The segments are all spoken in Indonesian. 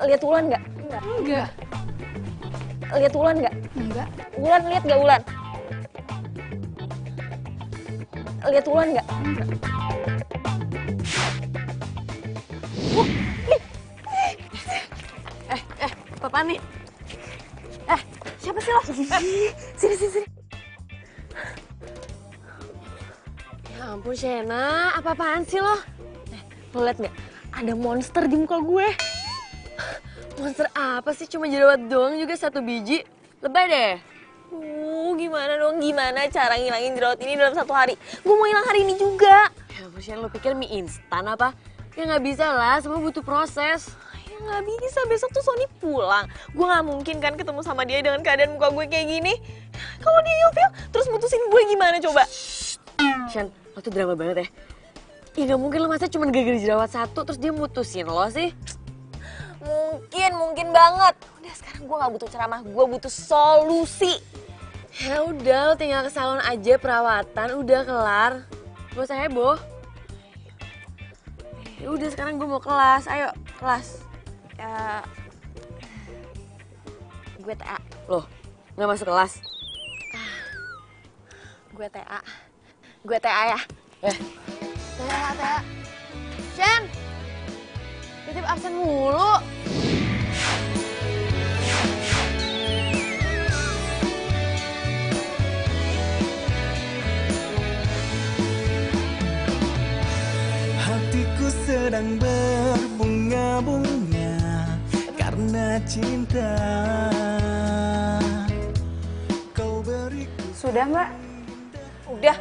Lihat Wulan nggak? Enggak. Lihat Wulan nggak? Enggak. Wulan lihat nggak Wulan? Lihat Wulan nggak? Enggak. Apaan nih? Siapa sih lo? Sini. Ya ampun Shena, apa-apaan sih lo? Lo liat nggak? Ada monster di muka gue. Monster apa sih? Cuma jerawat doang juga 1 biji. Lebay deh. Gimana dong? Gimana cara ngilangin jerawat ini dalam 1 hari? Gue mau hilang hari ini juga. Ya ampun Shena, lo pikir mie instan apa? Ya nggak bisa lah, semua butuh proses. Ya nggak bisa, besok tuh Sony pulang. Gue nggak mungkin kan ketemu sama dia dengan keadaan muka gue kayak gini. Kalau dia ilfil, terus mutusin gue gimana coba? Shen, lo tuh drama banget ya. Ya nggak mungkin lo masa cuma gara-gara jerawat 1 terus dia mutusin lo sih. Mungkin banget. Udah sekarang gue nggak butuh ceramah, gue butuh solusi. Ya udah, lo tinggal ke salon aja perawatan, udah kelar. Gak usah heboh. Ya udah sekarang gue mau kelas, ayo kelas. Gue TA. Loh, nggak masuk kelas? Gue TA. Gue TA ya. TA. Shen, titip absen mulu. Hatiku sedang berbunga-bunga karena cinta. Kau beriku. Sudah mbak? Udah.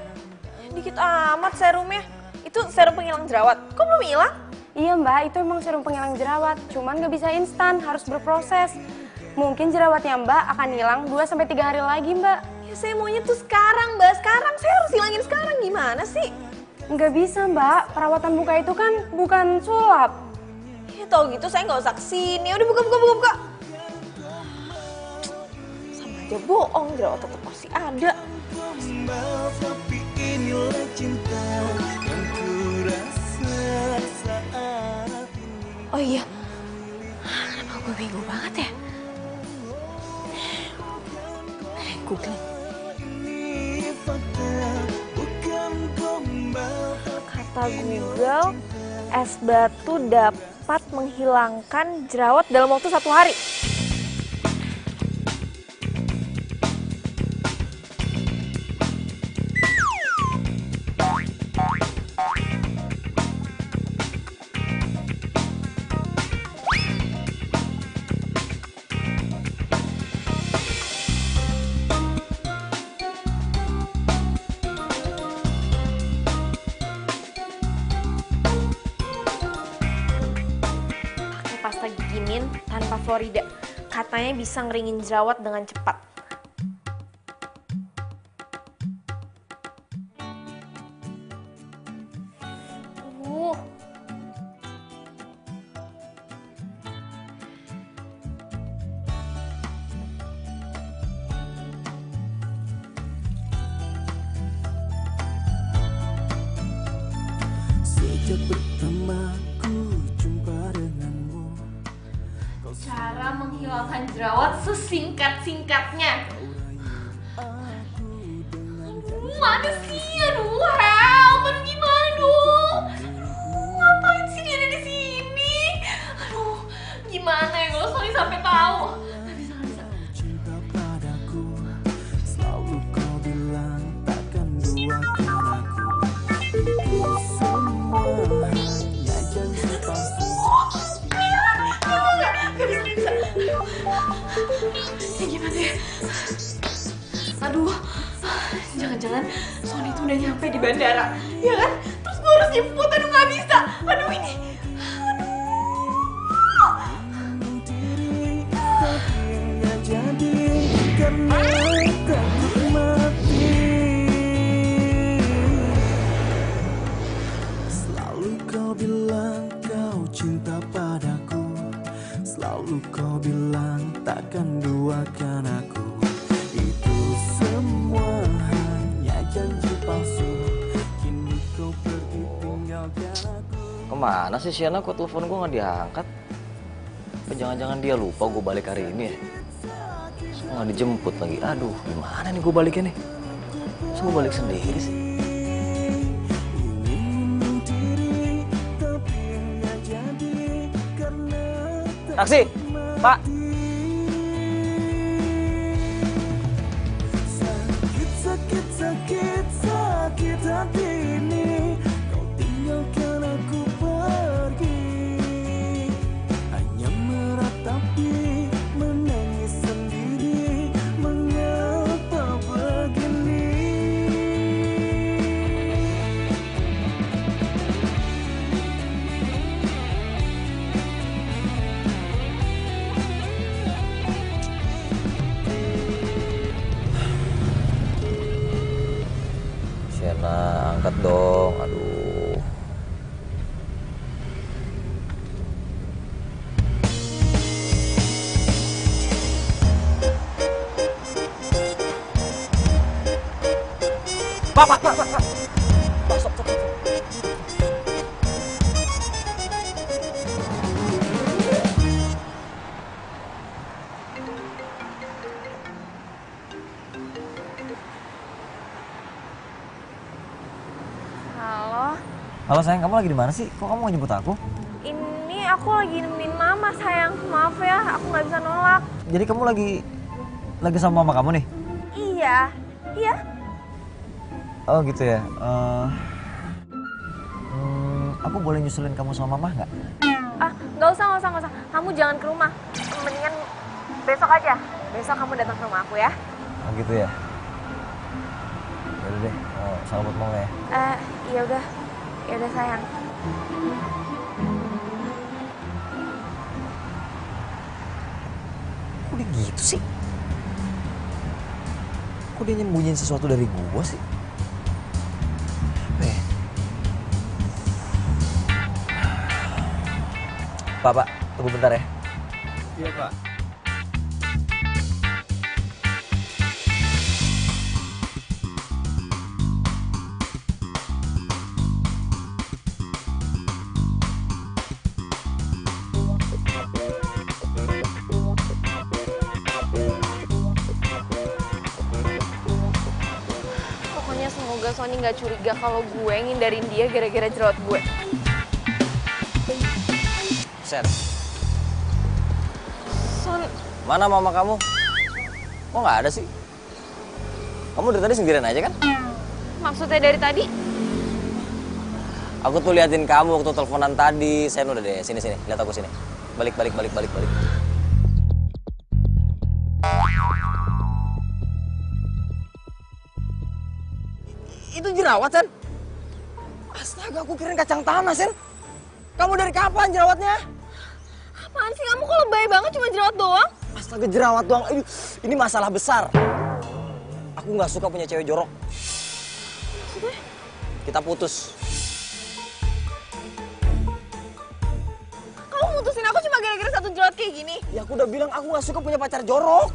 Dikit amat serumnya. Itu serum penghilang jerawat. Kok belum hilang? Iya mbak, itu emang serum penghilang jerawat. Cuman gak bisa instan, harus berproses. Mungkin jerawatnya mbak akan hilang 2-3 hari lagi mbak. Ya saya maunya tuh sekarang, Mbak. Sekarang saya harus hilangin sekarang. Gimana sih? Nggak bisa mbak, perawatan muka itu kan bukan sulap. Ya tau gitu saya nggak usah kesini. Udah buka. Sama aja bohong, jerawat tetap pasti ada. Tapi inilah cinta yang ku rasa saat ini. Oh iya, kenapa gue bingung banget ya? Googling. Ini fakta, bukan gombal. Kata Google, es batu dapat menghilangkan jerawat dalam waktu 1 hari. Pasta gigi mint tanpa Florida. Katanya bisa ngeringin jerawat dengan cepat. Sejak pertama ku jumpa denganmu. Cara menghilangkan jerawat sesingkat-singkatnya. Mana sih? Aduh, help! Aduh, gimana dong? Ngapain sih dia ada di sini? Aduh, gimana ya kalau Sony sampai tahu? Gak bisa. Cinta padaku, selalu kau bilang takkan duakan aku. Itu semua hanya janji palsu. Gak bisa. Ya gimana ya? Aduh, jangan-jangan Sony tuh udah nyampe di bandara, ya kan? Terus gue harus jemput, aduh gak bisa. Aduh ini. Diri akhirnya jadi karena takut mati. Selalu kau bilang kau cinta padaku, selalu kau bilang takkan duakan aku. Itu semua hanya janji palsu. Kini kau pergi tinggalkan aku. Kemana sih Siana? Kok telepon gue nggak diangkat? Apa jangan-jangan dia lupa gue balik hari ini ya? Terus nggak dijemput lagi. Aduh, gimana nih gue baliknya nih? Terus gue balik sendiri sih. Taksi, Pak. Sakit, sakit, sakit hati ini. Kau tinggalkan aku pergi. Hanya meratapi, menangis sendiri. Mengapa begini? Sienna, angkat dong. Aduh. Pak. Pak, stop. Halo, Halo sayang, kamu lagi di mana sih? Kok kamu nggak jemput aku? ini aku lagi nemenin mama sayang. Maaf ya, aku nggak bisa nolak. Jadi kamu lagi sama mama kamu nih? Iya. Oh gitu ya. Aku boleh nyusulin kamu sama mama nggak? Ah, nggak usah. Kamu jangan ke rumah. Mendingan besok aja. Besok kamu datang ke rumah aku ya. Oh gitu ya. Yaudah deh, salam buat mama ya. Ya udah sayang. Kok dia gitu sih? Kok dia nyembunyiin sesuatu dari gua sih? Apa ya? Pak, tunggu bentar ya. Iya, Pak. Pokoknya semoga Sony nggak curiga kalau gue ngindarin dia gara-gara jerawat gue. Sen, Son, mana mama kamu? Kok nggak ada sih? Kamu dari tadi sendirian aja kan? maksudnya dari tadi? Aku tuh liatin kamu waktu teleponan tadi. Sen udah deh, sini. Lihat aku sini. Balik. Itu jerawat, Sen. Astaga, aku kirain kacang tanah, Sen. Kamu dari kapan jerawatnya? Apaan sih kamu kok lebay banget cuma jerawat doang? Astaga, jerawat doang. Ini masalah besar. Aku nggak suka punya cewek jorok. Maksudnya? Kita putus. Kamu mutusin aku cuma gara-gara satu jerawat kayak gini? Ya aku udah bilang aku nggak suka punya pacar jorok.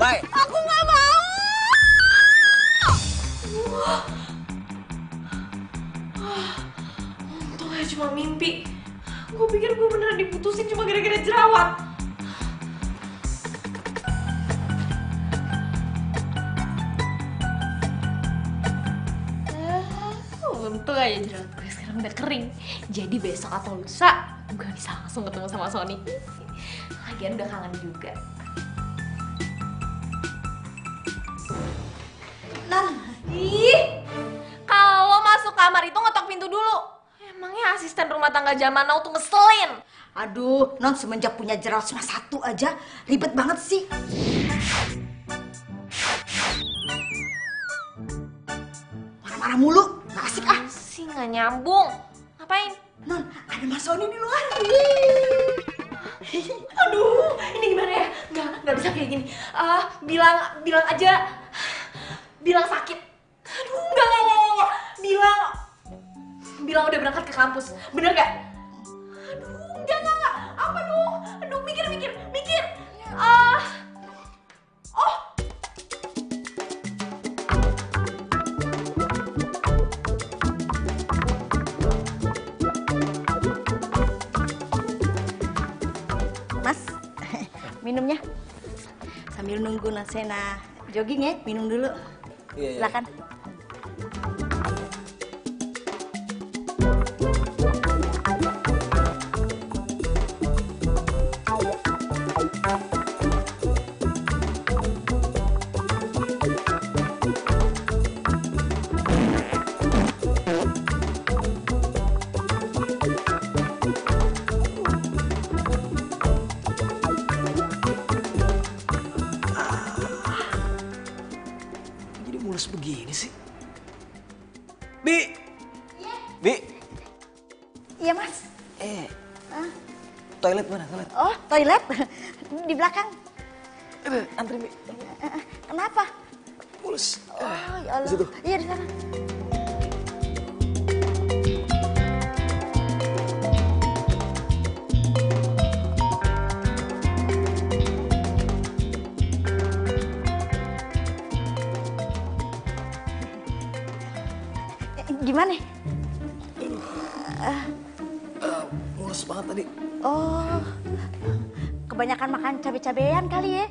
Bye. Aku nggak mau! Untung aja cuma mimpi. Gue pikir gue beneran diputusin cuma gara-gara jerawat. Untung aja jerawat gue sekarang udah kering. Jadi besok atau lusa gue bisa langsung ketemu sama Sony. Lagian udah kangen juga. Kalau masuk kamar itu ngetok pintu dulu. Emangnya asisten rumah tangga zaman now tuh ngeselin. Aduh, non semenjak punya jerawat cuma satu aja, ribet banget sih. Marah-marah mulu, nggak asik ah. Sih nggak nyambung. Ngapain? Non, ada Mas Sony di luar. Aduh, ini gimana ya? Nggak bisa kayak gini. Bilang aja, bilang sakit. Aduh, nggak. Bilang udah berangkat ke kampus. Bener gak? Aduh, enggak. Apa dong? Aduh, mikir. Oh. minumnya. Sambil nunggu Sena jogging ya, minum dulu. Iya. Silakan. Jadi mulus begini sih. Bi! Bi! Iya, Mas. Toilet mana? Toilet. Oh, toilet di belakang. Antri, Bi. Kenapa? Mulus. Oh, ya Allah. Di situ. Iya, di sana. Gimana? Mulus banget tadi. Oh, kebanyakan makan cabai-cabean kali ya?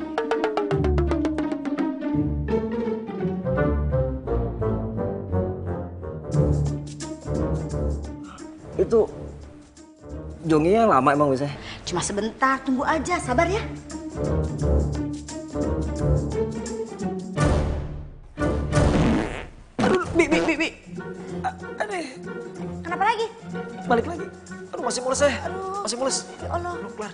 Itu jonginya lama emang biasanya? Cuma sebentar, tunggu aja, sabar ya. Aduh, Bi. Aduh, Kenapa lagi? balik lagi. Aduh, masih mulus ya. Masih mulus. Ya Allah. Belum kelar.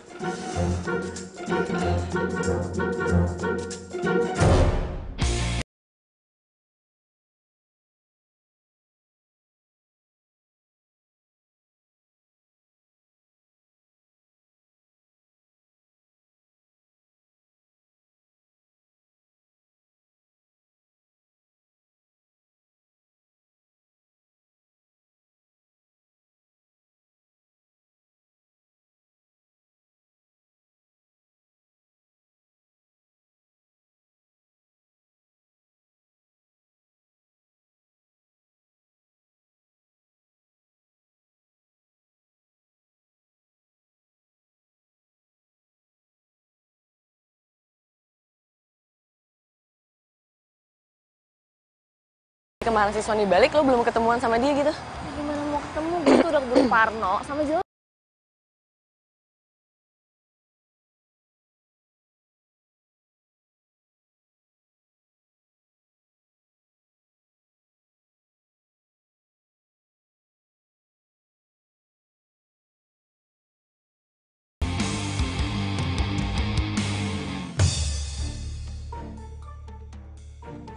Kemana si Sony balik, lo belum ketemuan sama dia gitu? Gimana mau ketemu? Gue tuh udah keburu Parno sama Jo.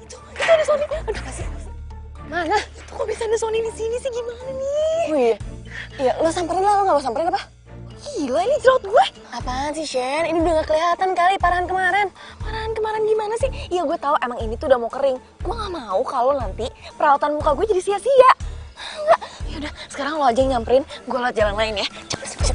Itu ada Sony. Aduh, kasih. Mana? Itu kok bisa ada Sony di sini sih, gimana nih? Oh iya. Iya, lo samperin lah, lo gak mau samperin apa? Gila, ini jerawat gue. Apaan sih, Shen? Ini udah gak kelihatan kali parahan kemarin. Parahan kemarin gimana sih? Iya, gue tahu emang ini tuh udah mau kering. Gue gak mau kalau nanti perawatan muka gue jadi sia-sia. Enggak. Yaudah, sekarang lo aja yang nyamperin. Gue lewat jalan lain ya. Cepet.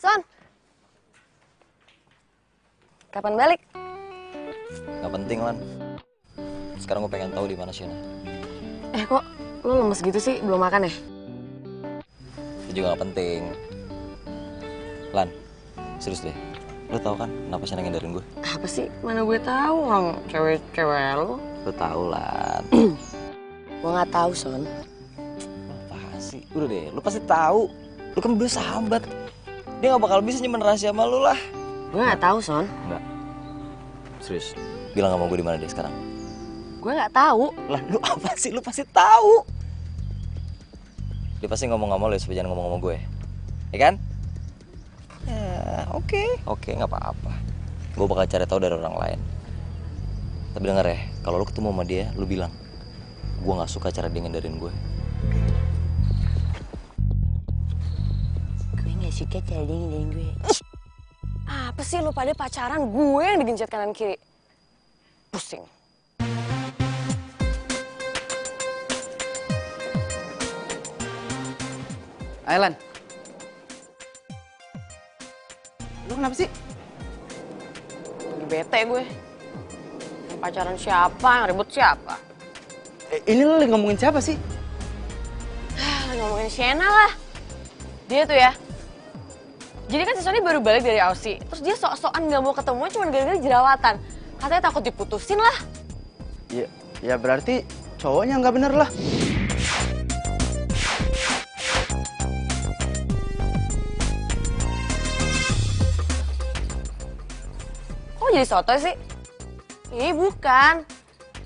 Son, kapan balik? Gak penting, Lan. Sekarang gue pengen tahu di mana Shena. Kok lo lemes gitu sih? Belum makan ya? Itu juga gak penting. Lan, serius deh. Lo tau kan kenapa Shena ngindarin gue? Apa sih? Mana gue tahu orang cewek lo. Lo tau, Lan. Gue nggak tahu, Son. Apaan sih? Udah deh, lo pasti tahu. Lo kan berdua sahabat. Dia gak bakal bisa nyimpen rahasia sama lo lah. Gue nggak tahu, Son. Enggak. Serius. Bilang sama gue di mana dia sekarang. Gue nggak tahu. Lah, lu apa sih? Lu pasti tahu. Dia pasti ngomong sama lo ya, supaya jangan ngomong sama gue. Ya kan? Ya, oke, nggak apa-apa. Gue bakal cari tahu dari orang lain. Tapi denger ya, kalau lo ketemu sama dia, lu bilang, gue nggak suka cara dia ngindarin gue. Gue nggak suka cara dia ngindarin gue. Apa sih lo pada pacaran, gue yang digencet kanan kiri. Pusing. Ailan. Lu kenapa sih? Lagi bete gue. Pacaran siapa? Yang ribut siapa? Ini lo lagi ngomongin siapa sih? Ngomongin Sienna lah. Dia tuh ya. Jadi kan si Sony baru balik dari Aussie. Terus dia sok-sokan gak mau ketemu cuma gara-gara jerawatan. Katanya takut diputusin lah. Ya berarti cowoknya nggak bener lah. Kok jadi sotoy sih? Ih bukan.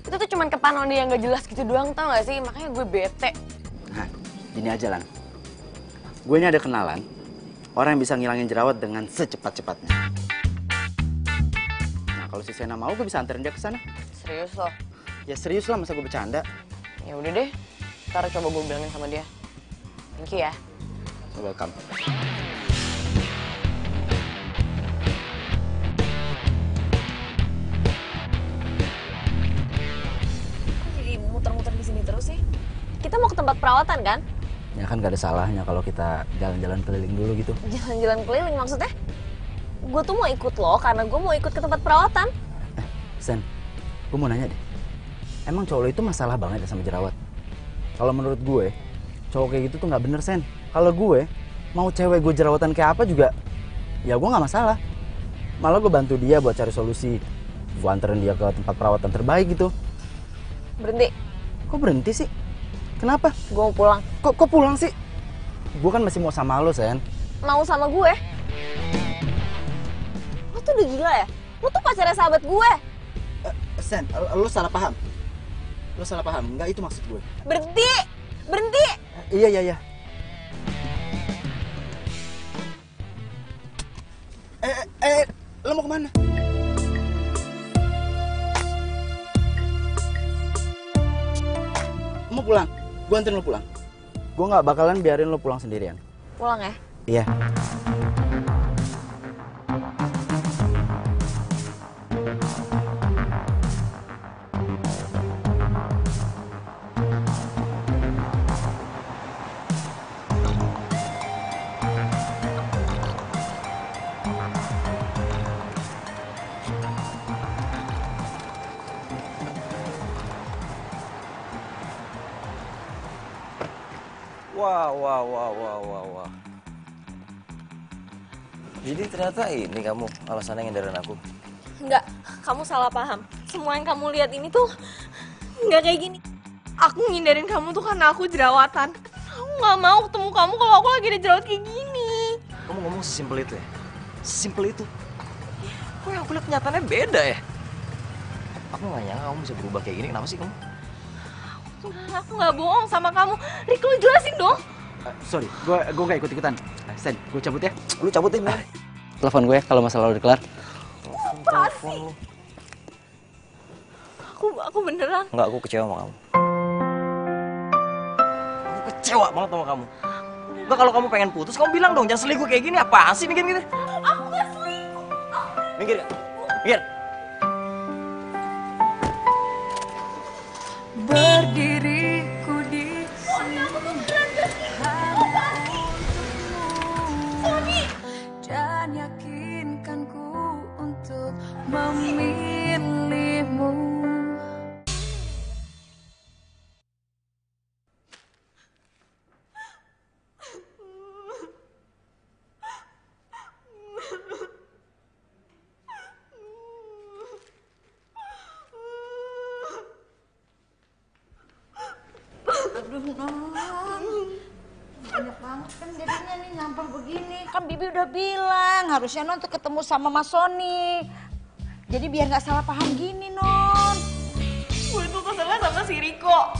Itu tuh cuman kepanon dia yang gak jelas gitu doang, tau gak sih? Makanya gue bete. Nah, gini aja Lan. Gue ini ada kenalan orang yang bisa ngilangin jerawat dengan secepat-cepatnya. Nah, kalau si Sena mau, gue bisa anterin dia ke sana. Serius loh? Ya serius lah, masa gue bercanda. Ya udah deh. Ntar coba gue bilangin sama dia. Thank you ya. Welcome. Jadi muter-muter di sini terus sih. Kita mau ke tempat perawatan kan? Ya kan gak ada salahnya kalau kita jalan-jalan keliling dulu gitu. Jalan-jalan keliling maksudnya? Gue tuh mau ikut lo karena gue mau ikut ke tempat perawatan. Sen, gue mau nanya deh. Emang cowok lo itu masalah banget ya sama jerawat? Kalau menurut gue, cowok kayak gitu tuh nggak bener, Sen. Kalau gue, mau cewek gue jerawatan kayak apa juga, ya gue nggak masalah. Malah gue bantu dia buat cari solusi. Gue anterin dia ke tempat perawatan terbaik gitu. Berhenti. Kok berhenti sih? Kenapa? Gue mau pulang. Kok pulang sih? Gue kan masih mau sama lo, Sen. Mau sama gue? Lo tuh udah gila ya? Lo tuh pacarnya sahabat gue. Sen, lo salah paham. Lo salah paham, nggak itu maksud gue. Berhenti! Berhenti! Iya. Lo mau kemana? Mau pulang? Gue anterin lo pulang. Gue nggak bakalan biarin lo pulang sendirian. Pulang ya? Iya. Wah. Jadi ternyata ini kamu alasannya ngindarin aku. Enggak, kamu salah paham. Semua yang kamu lihat ini tuh nggak kayak gini. Aku ngindarin kamu tuh karena aku jerawatan. Aku nggak mau ketemu kamu kalau aku lagi ada jerawat kayak gini. Kamu ngomong sesimpel itu ya? Sesimpel itu? Kok yang aku lihat kenyataannya beda ya? Aku nggak nyangka kamu bisa berubah kayak gini. Kenapa sih kamu? Aku nggak bohong sama kamu. Rick, lu jelasin dong. Sorry, gue nggak ikut-ikutan. Sen, gue cabut ya. Lu cabutin ya? Telepon gue kalau masalah udah kelar. Telepon lu. Aku beneran. Enggak, aku kecewa sama kamu. Aku kecewa banget sama kamu. Enggak, kalau kamu pengen putus, kamu bilang dong, jangan selingkuh kayak gini. Apaan sih mikir gitu? Aku nggak selingkuh. Minggir gak? Minggir. Berdiriku di sini dan yakinkanku untuk memilihmu. Aduh, non. Banyak banget kan jadinya nih nyampah begini. Kan Bibi udah bilang harusnya non tuh ketemu sama Mas Sony. Jadi biar nggak salah paham gini, non. Gue tuh keselnya sama si Riko.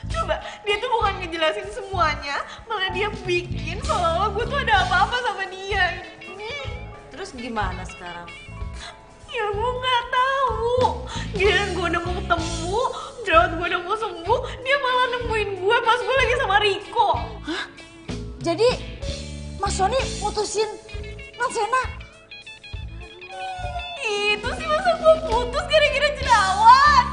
Coba, dia tuh bukan ngejelasin semuanya, malah dia bikin seolah-olah gue tuh ada apa-apa sama dia. Terus gimana sekarang? Ya gue nggak tahu. Giliran gue udah mau ketemu, jerawat gue udah mau sembuh, dia malah nemuin gue pas gue lagi sama Riko. Hah? Jadi Mas Sony mutusin Non Sena? Itu sih masa gue putus gara-gara jerawat.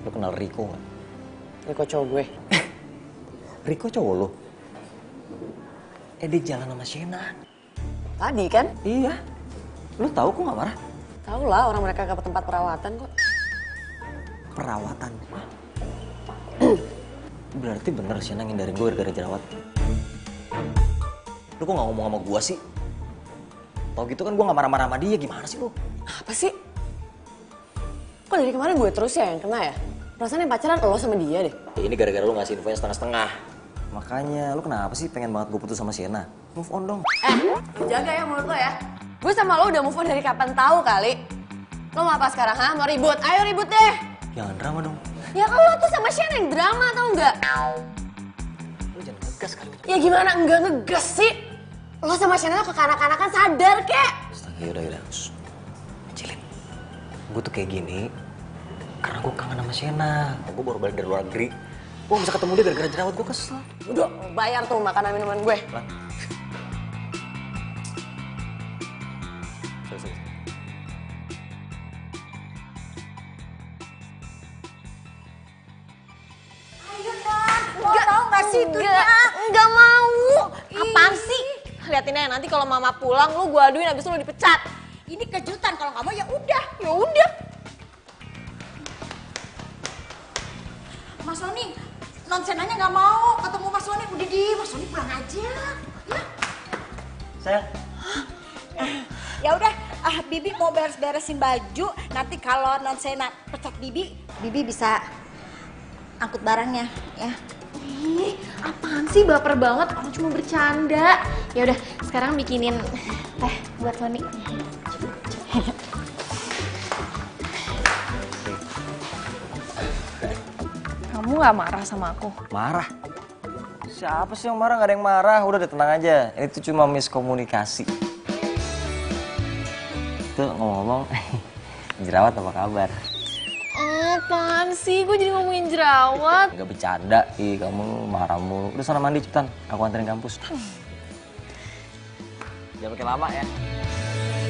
Lo kenal Riko nggak? Riko cowok gue. Riko cowok lo? Dia jalan sama Shena. Tadi kan? Iya. Lo tahu kok nggak marah? Tahu lah orang mereka ke tempat perawatan kok. Perawatan? Berarti bener Shena ngindarin gue gara-gara jerawat. Lo kok nggak ngomong sama gue sih? Tau gitu kan gue nggak marah-marah sama dia, gimana sih lo? Apa sih? Kok dari kemarin gue terus ya yang kena ya? Perasaan yang pacaran lo sama dia deh. Ini gara-gara lo ngasih infonya setengah-setengah. Makanya lo kenapa sih pengen banget gue putus sama Shena? Move on dong. Jaga ya mulut lo ya. Gue sama lo udah move on dari kapan tahu kali. Lo mau apa sekarang, ha? Mau ribut? Ayo ribut deh. Jangan drama dong. Ya kan lo tuh sama Shena yang drama tau nggak? Lo jangan ngegas kali. Ya gimana enggak ngegas sih? Lo sama Shena tuh kekanak-kanakan sadar kek. Astaga, yaudah. Shh. Cilin. Gue tuh kayak gini karena gue kangen sama Shena. Gue baru balik dari luar negeri. Gue bisa ketemu dia gara-gara jerawat, gue kesel. Udah, bayar tuh makanan minuman gue. Lah. Sorry. Ayo Nan, mau tahu nggak sih itu? Enggak mau. Apaan sih? Liatin aja nanti kalau mama pulang lu gua aduin abis itu lu dipecat. Ini kejutan, kalau nggak mau ya udah. Ya udah. Mas Sony, non Senanya nggak mau ketemu Mas Sony. Udah di, Mas Sony pulang aja. Ya. Sayang. Ya udah, Bibi mau beres-beresin baju. Nanti kalau non Sena pecat Bibi, Bibi bisa angkut barangnya, ya. Ih, apaan sih baper banget? Orang cuma bercanda. Ya udah, sekarang bikinin teh buat Sony. Kamu gak marah sama aku? Marah? Siapa sih yang marah? Gak ada yang marah. Udah deh, tenang aja. Ini tuh cuma miskomunikasi. Tuh ngomong-ngomong, jerawat apa kabar? Apaan sih? Gue jadi ngomongin jerawat. Gak bercanda, kamu marah mulu. Udah sana mandi cepetan, aku anterin kampus. Jangan pakai lama ya.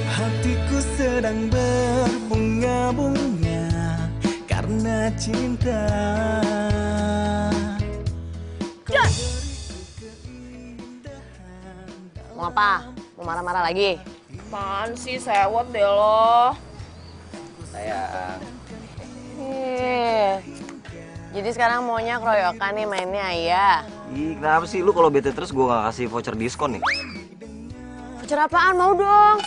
Hatiku sedang berbunga-bunga karena cinta. Mau apa? Mau marah-marah lagi? Apaan sih? Sewot deh lo. Sayang. Jadi sekarang maunya keroyokan nih mainnya ya. Kenapa sih lu kalau bete terus gue gak kasih voucher diskon nih? Voucher apaan? Mau dong.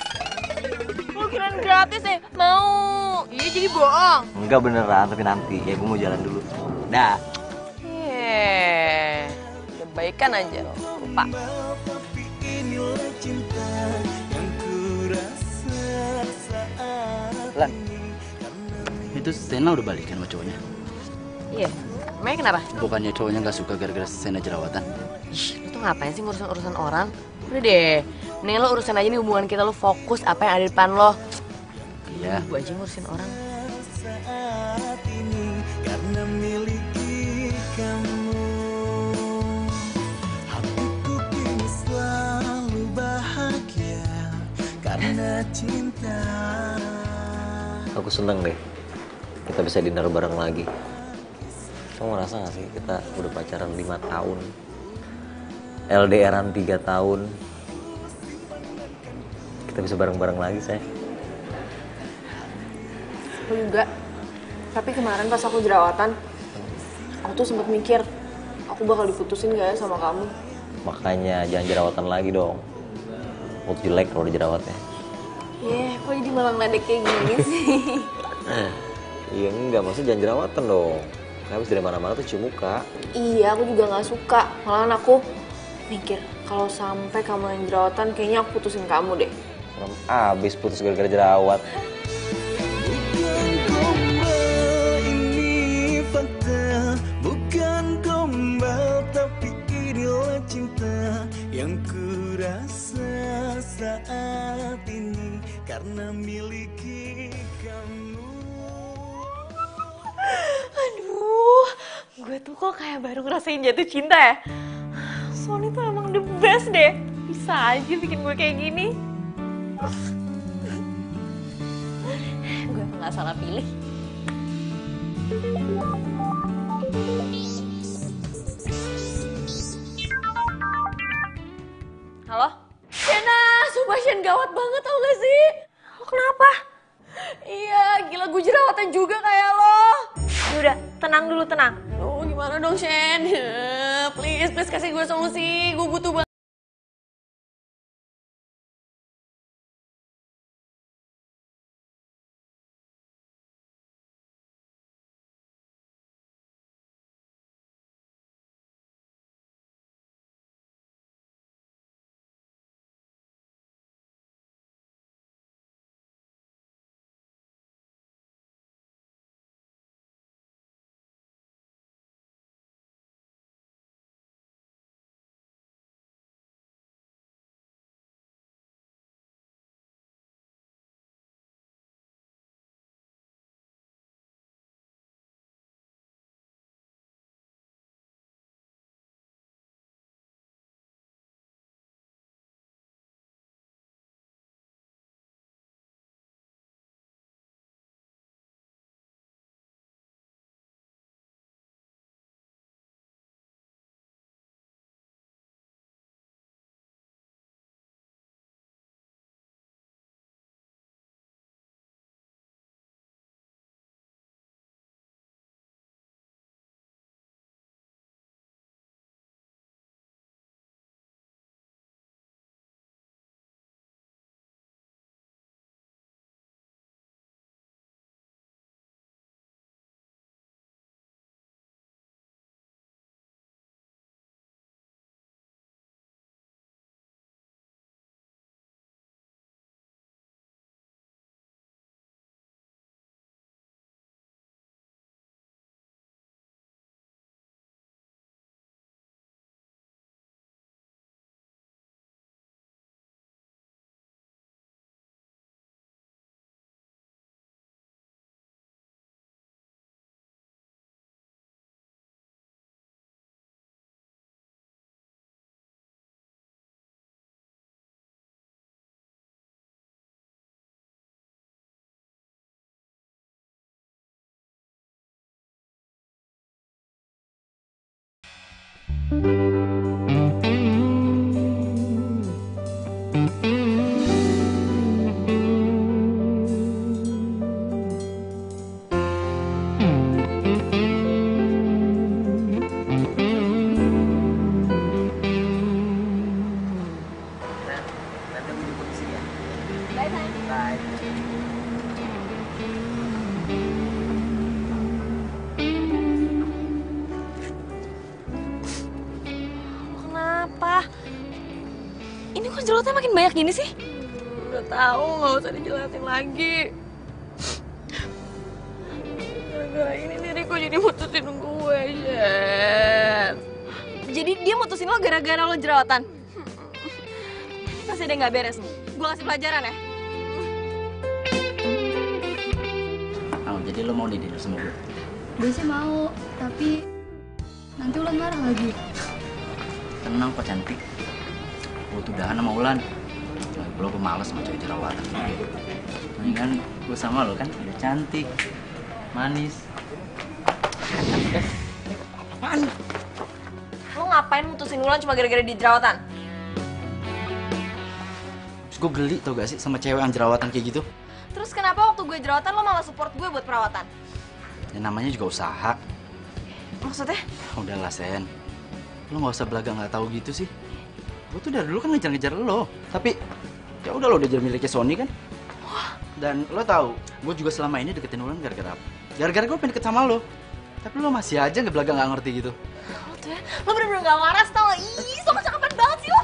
Lo kirain gratis ya? Mau. Iya jadi bohong. Enggak beneran, tapi nanti. Ya gue mau jalan dulu. Dah. Udah baikan aja lo. Lupa. Lan, itu Sena udah balikan sama cowoknya? Iya. Emangnya kenapa? Bukannya cowoknya nggak suka gara-gara Sena jerawatan? Ih, lu tuh ngapain sih ngurusin urusan orang? Udah deh, mending lo urusin aja nih hubungan kita, lo fokus apa yang ada di depan lo. Iya. Gue aja ngurusin orang. Saat ini karena miliki kamu, hatiku kini selalu bahagia karena cinta. Aku seneng deh, kita bisa dinner bareng lagi. Kamu ngerasa gak sih kita udah pacaran 5 tahun, LDRan 3 tahun, kita bisa bareng-bareng lagi, sayang. Aku juga. Tapi kemarin pas aku jerawatan, aku tuh sempet mikir, aku bakal diputusin gak ya sama kamu? Makanya jangan jerawatan lagi dong. Mood jelek kalau udah jerawatnya. Kok jadi malah ngeledek kayak gini sih? Iya enggak, maksudnya jangan jerawatan dong. Habis dari mana-mana tuh cium muka. Iya, aku juga gak suka. Malahan aku mikir, kalau sampai kamu yang jerawatan, kayaknya aku putusin kamu deh. Serem abis putus gara-gara jerawat. Bukan gombal, ini fakta. Bukan gombal, tapi inilah cinta yang ku rasa saat ini karena miliki kamu. Aduh, gue tuh kok kayak baru ngerasain jatuh cinta ya. Sony tuh emang the best deh. Bisa aja bikin gue kayak gini. Gue gak salah pilih. Halo? Shena, sumpah Shen gawat banget tau gak sih? Lo kenapa? Iya, gila gue jerawatan juga kayak lo. Yaudah, tenang dulu, tenang. Aduh, gimana dong Shen? Please kasih gue solusi, gue butuh banget. Nanti aku jemput di sini ya. Bye. Kenapa? Ini kok jerawatnya makin banyak gini sih? Udah tahu, nggak usah dijelasin lagi. Gara-gara ini nih Riko jadi mutusin gue, Shen. Jadi dia mutusin lo gara-gara lo jerawatan? Ini pasti dia nggak beres nih. Gue kasih pelajaran ya. Oh, jadi lo mau dinner sama gue? Gue sih mau, tapi nanti Ulan marah lagi. Tenang kok cantik. Gue tuh udahan sama Ulan. Gue males sama cewek jerawatan. Mendingan gue sama lo kan, udah cantik, manis. Apaan? Lo ngapain mutusin Ulan cuma gara-gara di jerawatan? Terus gue geli tau gak sih sama cewek yang jerawatan kayak gitu? Terus kenapa waktu gue jerawatan lo malah support gue buat perawatan? Ya namanya juga usaha. Maksudnya? Udahlah Sen, lo nggak usah belaga nggak tahu gitu sih. Gue tuh dari dulu kan ngejar-ngejar lo, tapi ya udah lo udah jadi miliknya Sony kan. Dan lo tahu, gue juga selama ini deketin Ulan gara-gara apa? Gara-gara gue pengen deket sama lo, tapi lo masih aja ngebelaga nggak ngerti gitu. Lo tuh ya, lo bener-bener gak waras tau gak? Ih, so kecakapan banget sih lo.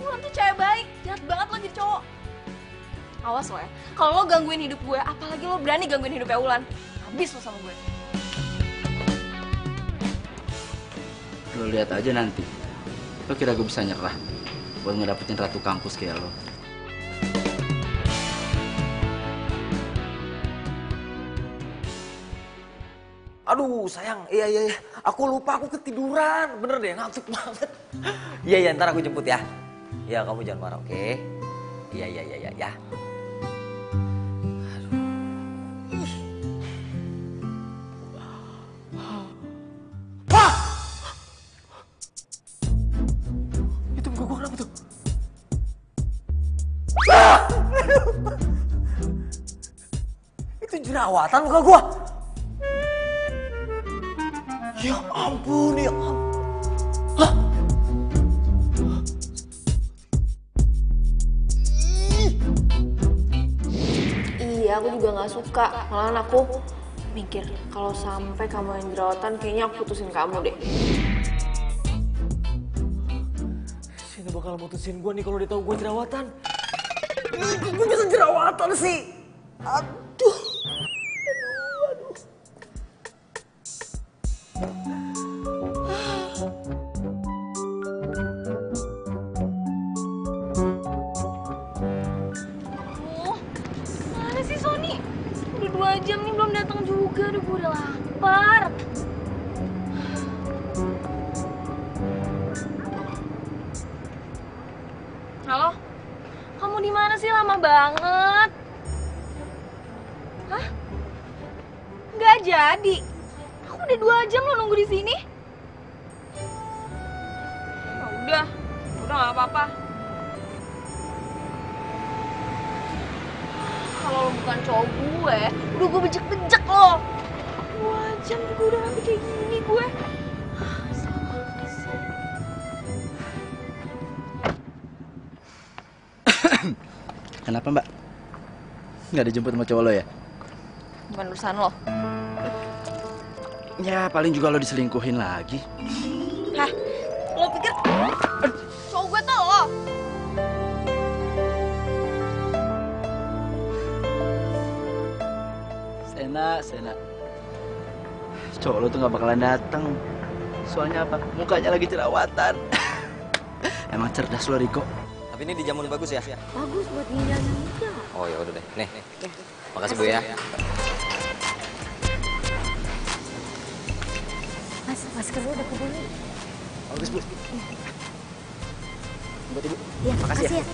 Ulan tuh cewek baik, jahat banget lo jadi cowok. Awas lo ya, kalau lo gangguin hidup gue, apalagi lo berani gangguin hidupnya Ulan, habis lo sama gue. Lo lihat aja nanti. Lo kira gue bisa nyerah buat ngedapetin ratu kampus kayak lo? Aduh sayang, iya. Aku lupa, aku ketiduran. Bener deh, ngantuk banget. Iya, ntar aku jemput ya. Ya, kamu jangan marah, oke? Iya, ya. Aduh. jerawatan muka gua. Ya ampun, ya ampun. Hah? Iya, aku juga nggak suka. Malahan aku mikir kalau sampai kamu yang jerawatan, kayaknya aku putusin kamu deh. Sini bakal mutusin gua nih kalau dia tahu gua jerawatan. Gue bisa jerawatan sih. Aduh. Mana sih Sony? Udah 2 jam nih belum datang juga. Aduh, gue udah lapar. Halo? Kamu di mana sih? Lama banget. Hah? Nggak jadi. Aku udah 2 jam lo nunggu di sini. Ya udah nggak apa-apa. Kalau lo bukan cowok gue, udah gue bejek-bejek lo. 2 jam juga udah sampai kayak gini gue. Kenapa mbak? Nggak dijemput sama cowok lo ya? Bukan urusan lo. Ya paling juga lo diselingkuhin lagi. Hah? Lo pikir cowok gue tuh lo? Sena. Cowok lo tuh nggak bakalan datang. Soalnya apa? Mukanya lagi jerawatan. Emang cerdas lo, Riko. Tapi ini dijamun bagus ya? Bagus buat ginjal juga. Oh ya udah deh. Nih. Makasih Bu ya. Mas, masker lu udah kebeli. Bagus Bu. Buat Ibu. Iya, makasih ya.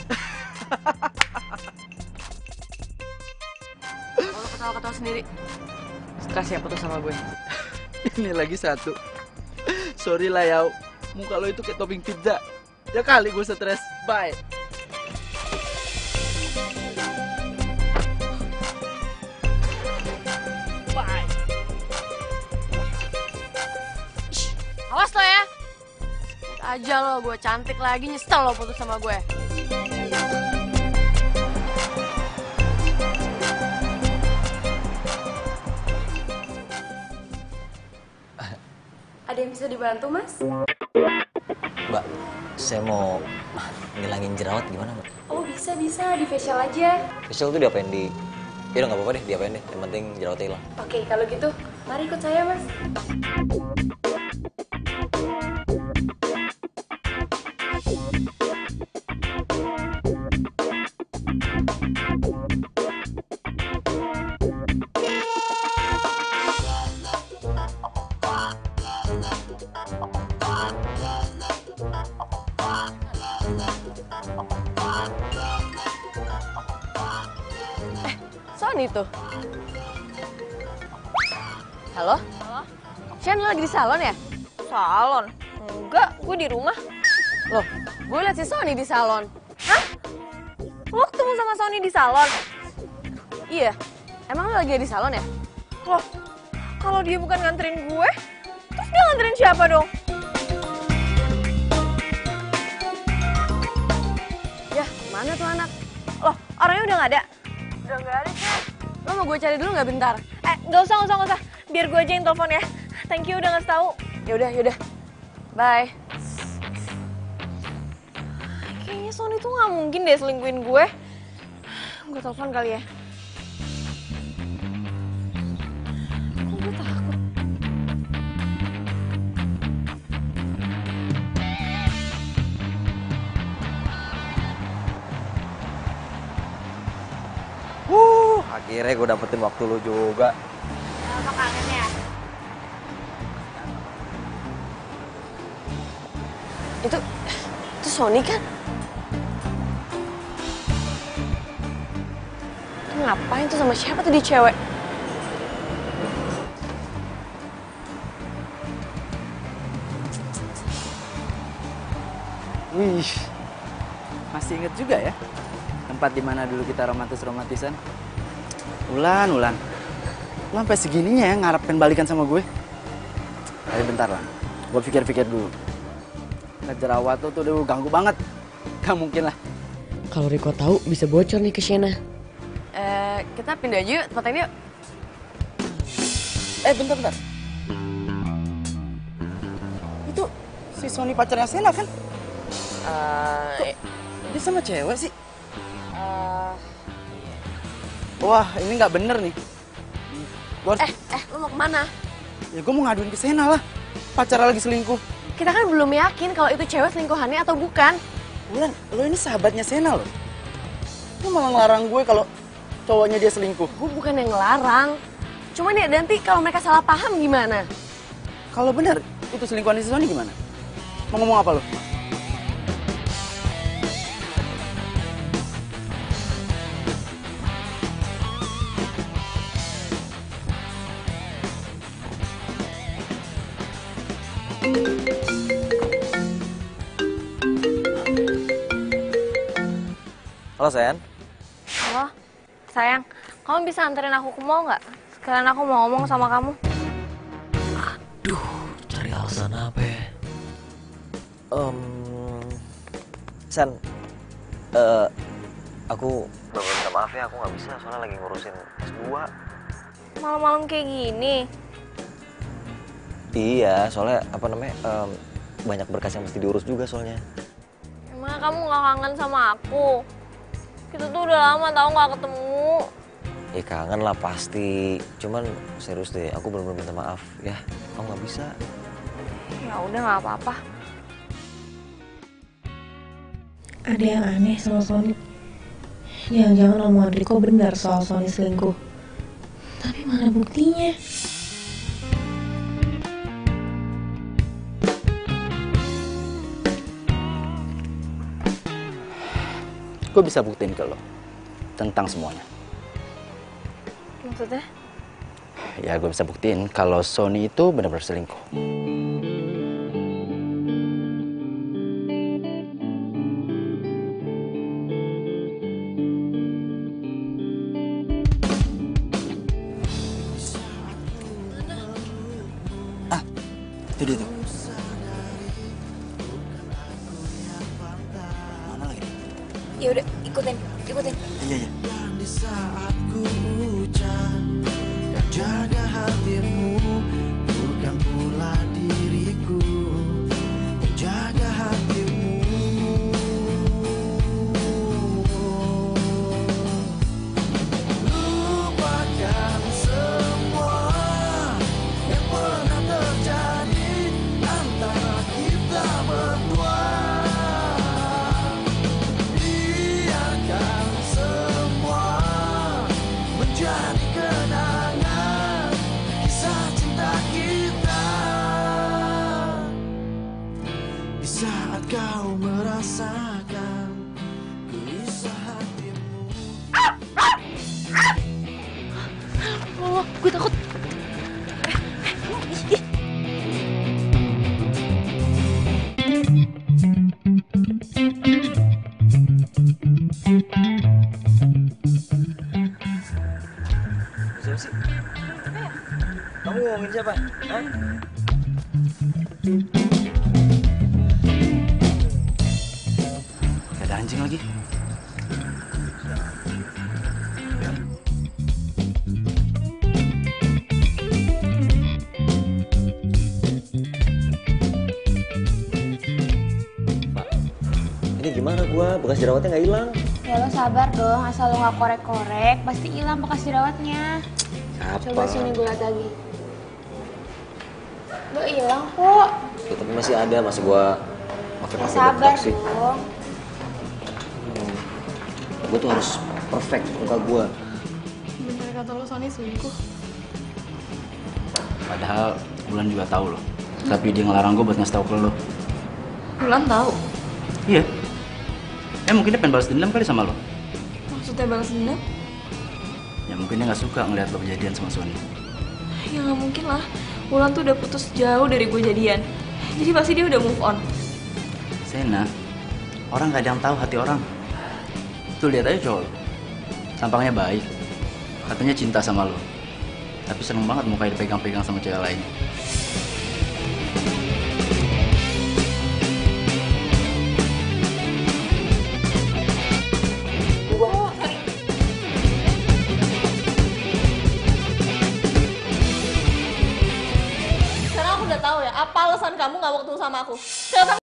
Kalau ketawa-ketawa sendiri, stres ya putus sama gue. Ini lagi satu. Sorry lah Yau. Muka lo itu kayak topping pizza. Ya kali gue stres. Bye. Bye. Awas lo ya. Lihat aja lo, gue cantik lagi, nyesel lo putus sama gue. Ada yang bisa dibantu, Mas? Mbak, saya mau ngilangin jerawat gimana Mbak? Oh, bisa. Di facial aja. Facial tuh diapain di... Ya udah nggak apa-apa deh, diapain deh. Yang penting jerawatnya hilang. Oke, kalau gitu, mari ikut saya, Mas. Sony tuh. Halo? Shen, lo lagi di salon ya? Salon? Enggak, gue di rumah. Loh, gue liat si Sony di salon. Hah? Lo ketemu sama Sony di salon? Iya, emang lo lagi di salon ya? Loh, kalau dia bukan nganterin gue, terus dia nganterin siapa dong? Ya, mana tuh anak? Loh, orangnya udah nggak ada? Udah nggak ada, Shen. Lo mau gue cari dulu nggak bentar? Nggak usah. Biar gue aja yang telepon ya. Thank you udah ngasih tahu. Yaudah. Bye. Kayaknya Sony tuh nggak mungkin deh selingkuhin gue. Gue telepon kali ya. Kok gue takut? Akhirnya gue dapetin waktu lu juga. Apa kangen ya? Itu Sony kan? Itu ngapain tuh sama siapa tuh di cewek? Wih, masih inget juga ya tempat dimana dulu kita romantisan. Ulan, Lo sampai segininya ya ngarepin balikan sama gue? Tapi bentar lah, gue pikir-pikir dulu. Nah, jerawat tuh udah ganggu banget. Gak mungkin lah. Kalau Riko tahu bisa bocor nih ke Shena. Kita pindah aja yuk, tempat ini yuk. Bentar. Itu si Sony pacarnya Sena kan? Dia sama cewek sih. Wah, ini nggak bener nih. Gua harus... Lu mau kemana? Ya gue mau ngaduin ke Sena lah. Pacarnya lagi selingkuh. Kita kan belum yakin kalau itu cewek selingkuhannya atau bukan. Bulan, lo ini sahabatnya Sena loh. Lo malah ngelarang gue kalau cowoknya dia selingkuh. Gue bukan yang ngelarang. Cuman ya nanti kalau mereka salah paham gimana? Kalau benar itu selingkuhan si Sony gimana? Mau ngomong apa lo? Halo, Sen. Halo, sayang. Kamu bisa anterin aku ke mall nggak? Sekalian aku mau ngomong sama kamu. Aduh, cari alasan apa ya? Sen, aku belum minta maaf ya, aku nggak bisa soalnya lagi ngurusin S2. Malam-malam kayak gini. Iya, soalnya apa namanya, banyak berkas yang mesti diurus juga soalnya. Emangnya kamu nggak kangen sama aku? Kita tuh udah lama tau nggak ketemu. Ya kangen lah pasti, cuman serius deh, aku bener-bener minta maaf ya, aku nggak bisa. Ya udah nggak apa-apa. Ada yang aneh sama Sony. Jangan-jangan omongan Riko benar soal Sony selingkuh. Tapi mana buktinya? Gue bisa buktiin ke lo tentang semuanya. Maksudnya? Ya gue bisa buktiin kalau Sony itu benar-benar selingkuh. Itu dia tuh. Mana lagi? Ya udah, ikutin. Iya. Di saat ku ucap dan jaga hatimu, bukan pula diriku menjaga hatimu. Lupakan semua yang pernah terjadi antara kita berdua. Biarkan semua menjadi kenangan kisah cinta kita. Di saat kau merasakan gelisah hatimu. Oh, gue takut. Siapa sih? Kamu ngomongin siapa? Hah? Ada anjing lagi. Ini gimana gua? Bekas jerawatnya nggak hilang. Ya lo sabar dong, asal lo nggak korek-korek, pasti hilang bekas jerawatnya. Apa? Coba sini gue liat lagi. Lo hilang kok. Ya, tapi masih ada, masih gua pakai Ya sabar sih. dong. Gua tuh harus perfect muka gua. Bener kata lo Sony selingkuh. Padahal Bulan juga tahu loh. Tapi dia ngelarang gue buat ngasih tahu ke lo. Bulan tahu. Iya. Mungkin dia pengen balas dendam kali sama lo. Maksudnya balas dendam? Ya mungkin dia nggak suka ngeliat lo kejadian sama Sony. Ya nggak mungkin lah. Bulan tuh udah putus jauh dari gue jadian. Jadi pasti dia udah move on. Sena, orang nggak ada yang tahu hati orang. Tuh lihat aja cowok lo. Tampangnya baik. Katanya cinta sama lo. Tapi seneng banget mukanya dipegang-pegang sama cewek lain. Sekarang aku udah tahu ya, apa alasan kamu gak mau ketemu sama aku? Sekarang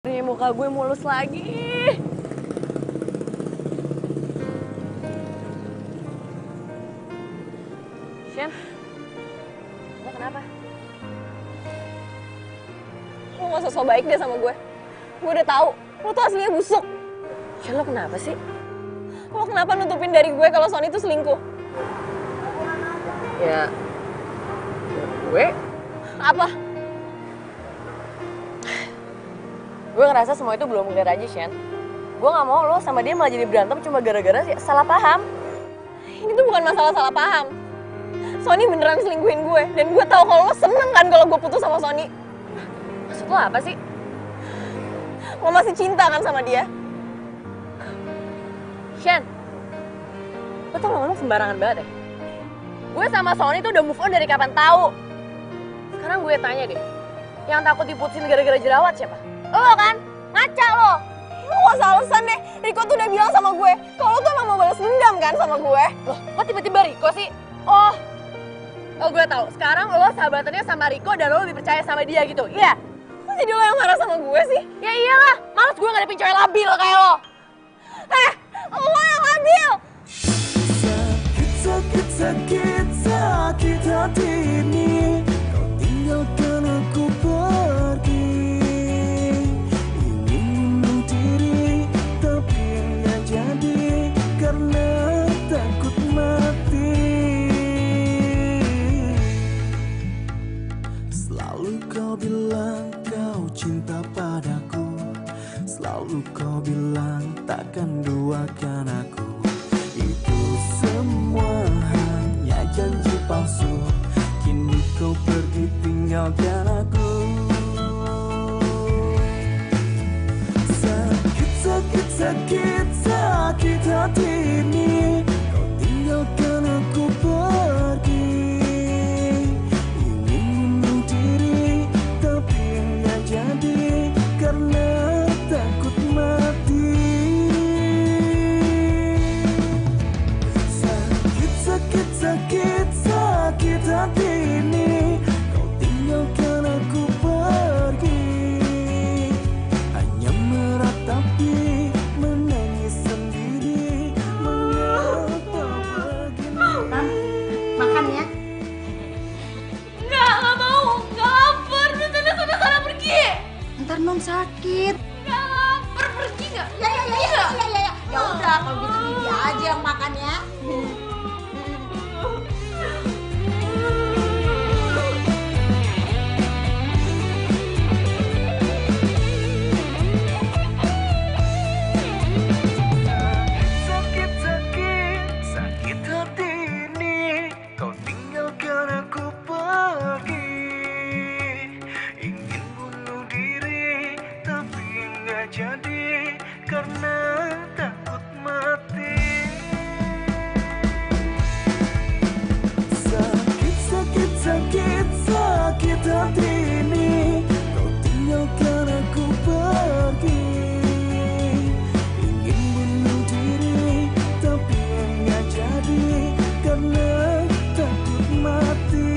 Nih, muka gue mulus lagi. Shen, lo kenapa? Lo gak usah so baik deh sama gue. Gue udah tahu, lo tuh aslinya busuk. Shen, lo kenapa sih? Lo kenapa nutupin dari gue kalau Sony itu selingkuh? Ya, gue? Apa? Gue ngerasa semua itu belum clear aja, Shen. Gue gak mau lo sama dia malah jadi berantem cuma gara-gara salah paham. Ini tuh bukan masalah salah paham. Sony beneran selingkuhin gue, dan gue tahu kalau lo seneng kan kalau gue putus sama Sony. Maksud lo apa sih? Lo masih cinta kan sama dia? Shen, lo tuh ngomong sembarangan banget ya? Gue sama Sony tuh udah move on dari kapan tahu. Sekarang gue tanya deh, yang takut diputusin gara-gara jerawat siapa? Lo kan? Ngaca lo! Lo gak usah alasan deh, Riko tuh udah bilang sama gue kalau lo tuh emang mau balas dendam kan sama gue. Loh, kok tiba-tiba Riko sih? Oh, gue tahu. Sekarang lo sahabatannya sama Riko dan lo lebih percaya sama dia gitu, iya? Kok jadi lo yang marah sama gue sih? Ya iyalah, males gue ngadepin cewek labil kayak lo. Lo yang labil! Sakit, sakit, sakit hati ini. Kau tinggalkan aku pergi. Ingin bunuh diri, tapi nggak jadi karena takut mati. Selalu kau bilang kau cinta padaku. Selalu kau bilang takkan duakan aku. Itu semua hanya janji palsu. Kini kau pergi tinggalkan aku. Sakit, sakit, sakit, sakit hati ini. Kau tinggalkan aku pergi. Ingin bunuh diri, tapi nggak jadi karena takut mati. Sakit, sakit, sakit, sakit hati ini. Kau tinggalkan Nan, makan ya. Nggak mau. Nggak lapar. Udah sana pergi. Ntar non sakit. Nggak lapar, pergi nggak? Ya. Ya udah, kalau gitu Bibi aja yang makan ya. Sakit hati ini, kau tinggalkan aku pergi. Ingin bunuh diri, tapi nggak jadi karena takut mati. Sakit hati ini, kau tinggalkan aku pergi. Ingin bunuh diri, tapi nggak jadi karena takut mati.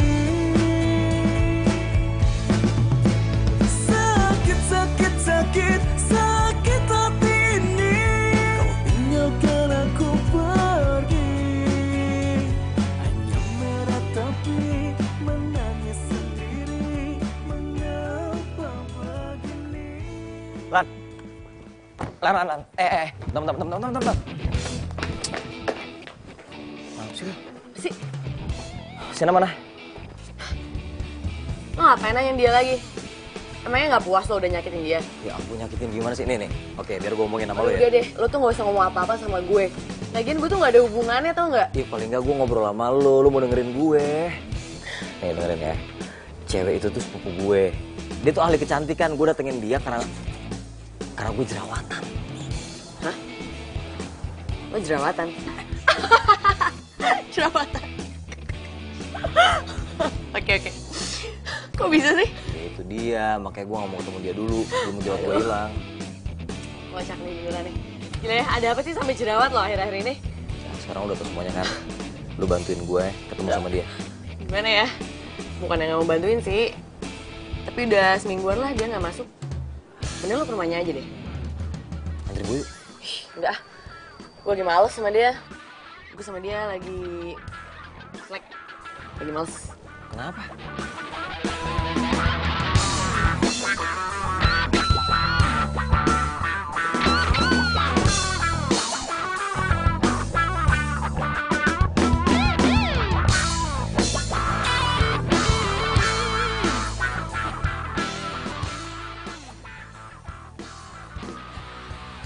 Sakit hati ini, kau tinggalkan aku pergi. Hanya meratapi, menangis sendiri, mengapa begini. Lan. Bentar. Sina mana? Lo ngapain nanya dia lagi? Emangnya nggak puas lo udah nyakitin dia? Ya ampun, nyakitin gimana sih ini nih? Oke, biar gue ngomongin sama lo Udah ya. deh, lo tuh nggak usah ngomong apa-apa sama gue. Lagian gue tuh nggak ada hubungannya, tau nggak? Iya, paling nggak gue ngobrol sama lo mau dengerin gue. Nih dengerin ya. Cewek itu tuh sepupu gue. Dia tuh ahli kecantikan, gue datengin dia karena gue jerawatan. Hah? Lo jerawatan? Jerawatan? Oke. Kok bisa sih? Ya itu dia, makanya gue gak mau ketemu dia dulu. Belum jawab gue hilang. Kocak nih gimana nih? Gila ya, ada apa sih sampai jerawat lo akhir-akhir ini? Nah, sekarang udah tau semuanya kan. Lu bantuin gue ketemu sama dia. Gimana ya? Bukan yang gak mau bantuin sih. Tapi udah semingguan lah dia gak masuk. Mending lo ke rumahnya aja deh. Antri gue yuk. Enggak, gue lagi males sama dia. Gue sama dia lagi slack, lagi males. Kenapa?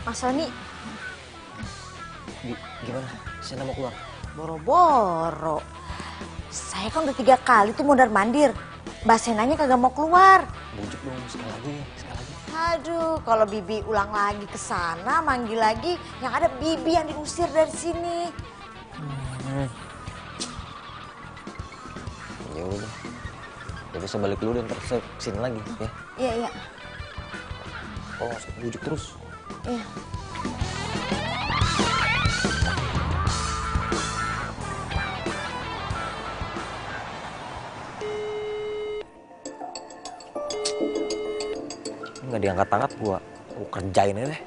Mas Sony, Gimana? Sina mau keluar? boro-boro. Saya kan udah 3 kali tuh mondar-mandir. Mbak Senanya kagak mau keluar. Bujuk dong, sekali lagi. Aduh, kalau Bibi ulang lagi ke sana, manggil lagi, yang ada Bibi yang diusir dari sini. Ya udah. Ya bisa balik dulu dan terus kesini lagi ya. Iya. Oh, bujuk terus. Iya. Nggak diangkat-angkat gua kerjain aja deh.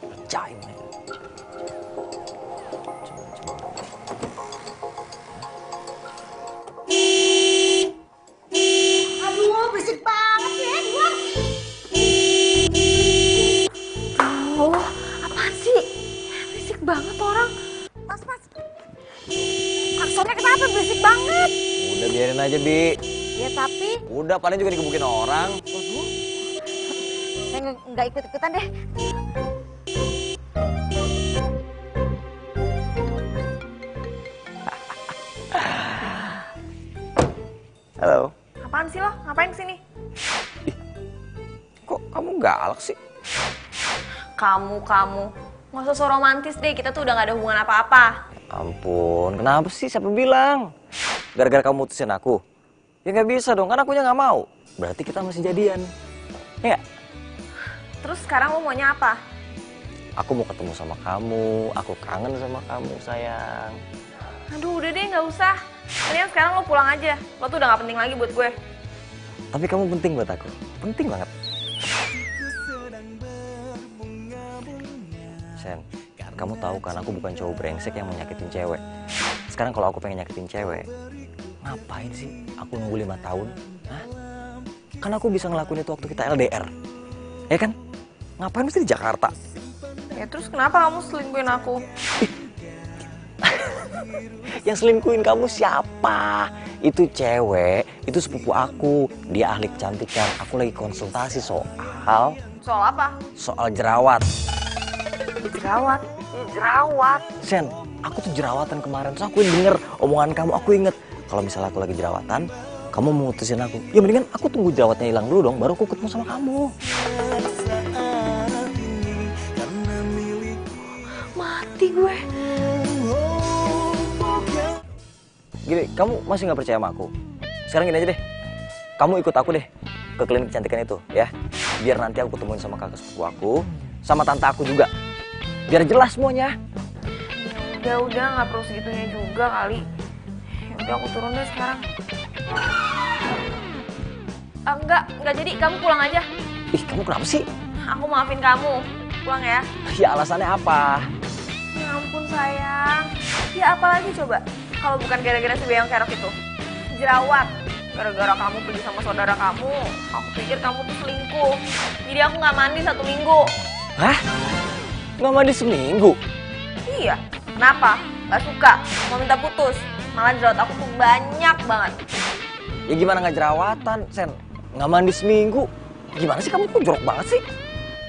Kerjain aja. Aduh, berisik banget ya di luar. Oh, apaan sih? Berisik banget orang. Mas. Aksornya kenapa berisik banget? Udah biarin aja, Bi. Ya tapi, Udah, paling juga digebukin orang. saya nggak ikut-ikutan deh. Halo. Apaan sih lo? Ngapain kesini? Kok kamu galak sih? Kamu. Nggak usah so romantis deh, kita tuh udah gak ada hubungan apa-apa. Ampun, kenapa sih? Siapa bilang? Gara-gara kamu mutusin aku? Ya nggak bisa dong, kan akunya nggak mau. Berarti kita masih jadian. Ya nggak? Terus sekarang lo maunya apa? Aku mau ketemu sama kamu, aku kangen sama kamu, sayang. Aduh, udah deh, nggak usah. Mendingan sekarang lo pulang aja. Lo tuh udah gak penting lagi buat gue. Tapi kamu penting buat aku, penting banget. Sen, kamu tahu kan aku bukan cowok brengsek yang mau nyakitin cewek. sekarang kalau aku pengen nyakitin cewek, ngapain sih aku nunggu 5 tahun? Hah? Kan aku bisa ngelakuin itu waktu kita LDR. Ya kan? Ngapain mesti di Jakarta? Ya terus kenapa kamu selingkuhin aku? Yang selingkuhin kamu siapa? Itu cewek, itu sepupu aku. Dia ahli kecantikan. Aku lagi konsultasi soal Soal apa? soal jerawat. Jerawat. Jerawat. Sen, aku tuh jerawatan kemarin. Terus aku denger omongan kamu, aku inget kalau misalnya aku lagi jerawatan, kamu memutusin aku. Ya mendingan aku tunggu jerawatnya hilang dulu dong, baru aku ketemu sama kamu. Mati gue. Gini, kamu masih nggak percaya sama aku? Sekarang gini aja deh, kamu ikut aku deh ke klinik kecantikan itu, ya. Biar nanti aku ketemuin sama kakak sepupu aku, sama tante aku juga. Biar jelas semuanya. Udah nggak perlu segitunya juga kali. Ya udah aku turun deh sekarang. Enggak jadi, kamu pulang aja. Ih, kamu kenapa sih? Aku maafin kamu. Pulang ya. Ya alasannya apa? Ya ampun sayang. Ya apalagi coba? Kalau bukan gara-gara si Beyong Kerok itu. Jerawat. Gara-gara kamu pergi sama saudara kamu, aku pikir kamu tuh selingkuh. Jadi aku nggak mandi 1 minggu. Hah? Nggak mandi seminggu? Iya. Kenapa? Gak suka. Mau minta putus. Malah jerawat aku tuh banyak banget. Ya gimana nggak jerawatan, Sen? Nggak mandi seminggu? Gimana sih kamu kok jorok banget sih?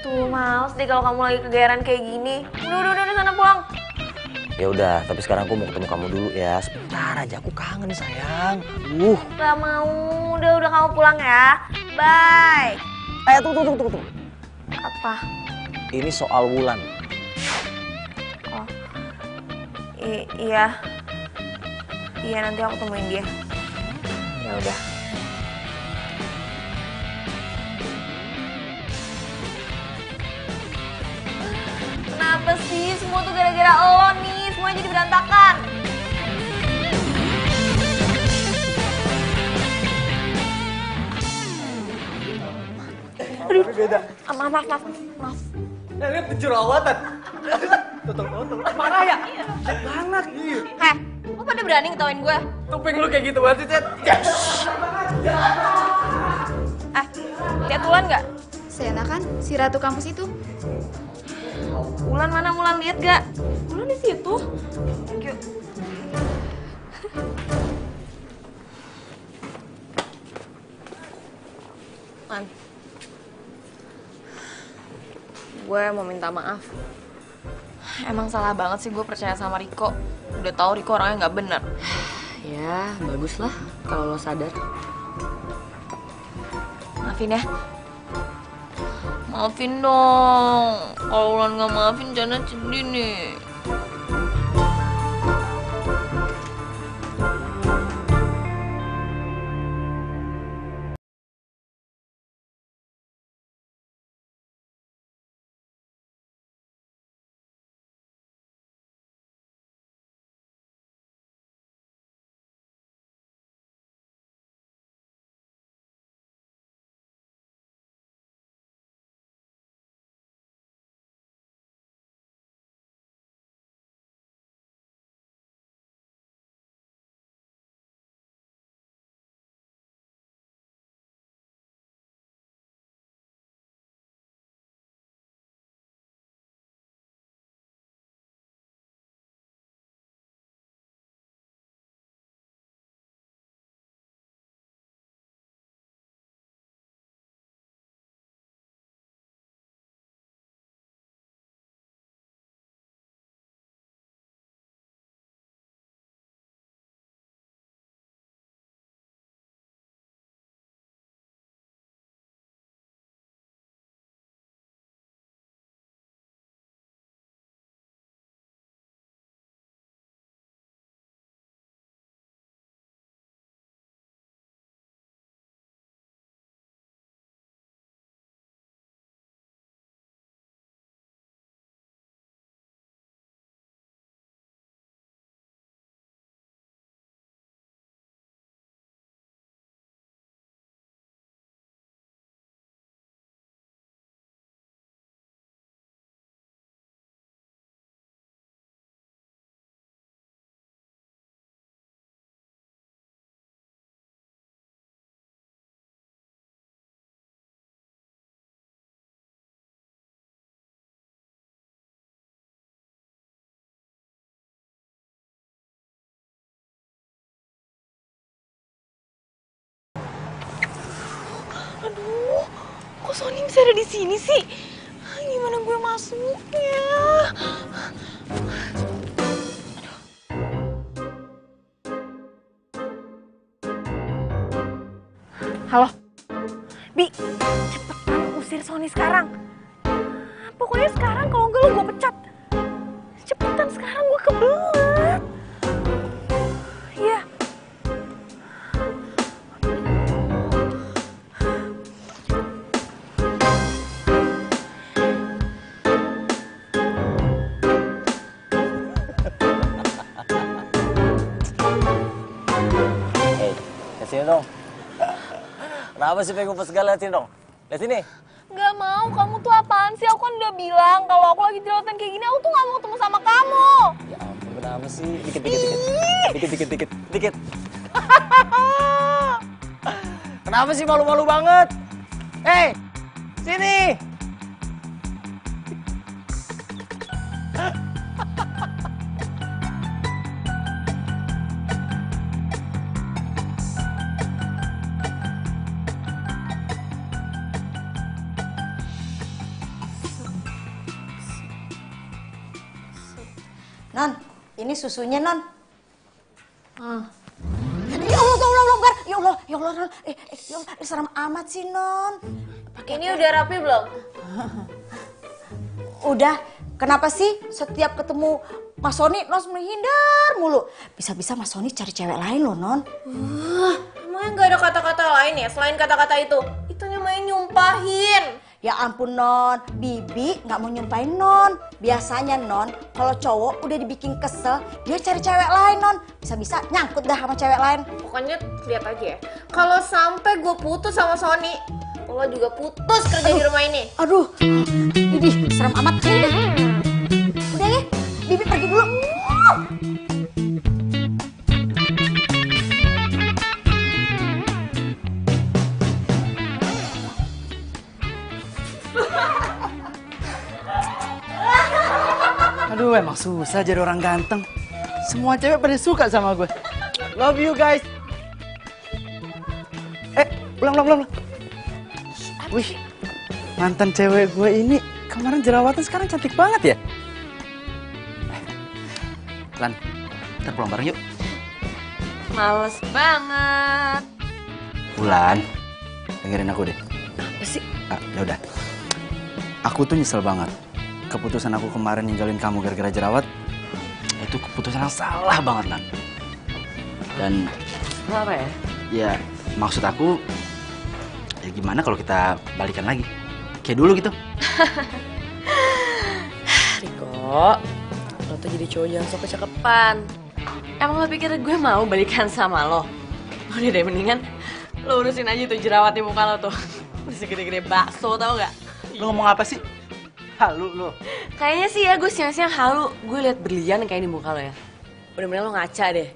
Tuh males deh kalau kamu lagi kegeeran kayak gini. Udah sana pulang. Ya udah, tapi sekarang aku mau ketemu kamu dulu ya. Sebentar aja, aku kangen sayang. Gak mau. Udah kamu pulang ya. Bye. Tunggu. Apa? Ini soal Wulan. Oh. Iya. Iya, nanti aku temuin dia. Ya udah. Kenapa sih? Semua tuh gara-gara lo nih. Semuanya jadi berantakan. Aduh. Maaf. Lihat jerawatan. Tutup. Parah ya? Banget. Heh, lo pada berani ngetawain gue? Tuping lu kayak gitu banget sih, Cet. Lihat Wulan nggak? Sena kan, si ratu kampus itu. Wulan mana? Wulan lihat nggak? Wulan di situ. Thank you. Man, gue mau minta maaf. Emang salah banget sih gue percaya sama Riko. Udah tahu Riko orangnya nggak bener. Ya, bagus lah kalau lo sadar. Maafin ya. Maafin dong. Kalau Wulan nggak maafin, Jana sedih nih. Aduh, kok Sony bisa ada di sini sih? Gimana gue masuknya? Halo? Bi, cepetan usir Sony sekarang. Pokoknya sekarang kalau enggak lo gue pecat. Cepetan sekarang gue kebelet. Iya. Hei, kesini dong. Kenapa sih pengen ngumpet segala, liatin dong. Lihat sini. Gak mau, kamu tuh apaan sih? Aku kan udah bilang kalau aku lagi jerawatan kayak gini, aku tuh gak mau ketemu sama kamu. Ya ampun, kenapa sih? Dikit. Kenapa sih malu-malu banget? Hei, sini. Non, ini susunya, Non. Ya Allah, Gar. Ya Allah, Non. Ya Allah, seram amat sih, Non. Ini udah rapi belum? Udah, kenapa sih setiap ketemu Mas Sony, Non menghindar mulu? Bisa-bisa Mas Sony cari cewek lain loh, Non. Emangnya gak ada kata-kata lain ya selain kata-kata itu? Itu namanya nyumpahin. Ya ampun, Non. Bibi nggak mau nyumpahin, Non. Biasanya, Non, kalau cowok udah dibikin kesel, dia cari cewek lain, Non. Bisa-bisa nyangkut dah sama cewek lain. Pokoknya lihat aja ya. Kalau sampai gue putus sama Sony, lo juga putus kerja di rumah ini. Aduh, Bibi, serem amat. Udah ya, Bibi pergi dulu. Aduh, emang susah jadi orang ganteng. Semua cewek pada suka sama gue. Love you guys. Pulang. Wih, mantan cewek gue ini kemarin jerawatan, sekarang cantik banget ya. Lan, kita pulang bareng yuk. Males banget. Bulan, dengerin aku deh. Apa sih? Ya udah. Aku tuh nyesel banget. Keputusan aku kemarin ninggalin kamu gara-gara jerawat, itu keputusan yang salah banget, Lan. Dan Apa ya? ya maksud aku, ya gimana kalau kita balikan lagi? Kayak dulu gitu. Riko, lo tuh jadi cowok jangan sok kecakepan. Emang lo pikir gue mau balikan sama lo? Udah deh, mendingan lo urusin aja tuh jerawat di muka lo tuh. Udah segede-gede bakso, tau gak? Lo ngomong apa sih? Halu lo. Kayaknya sih ya gue siang-siang halu. Gue liat berlian kayak di muka lo ya. Udah mendingan lo ngaca deh.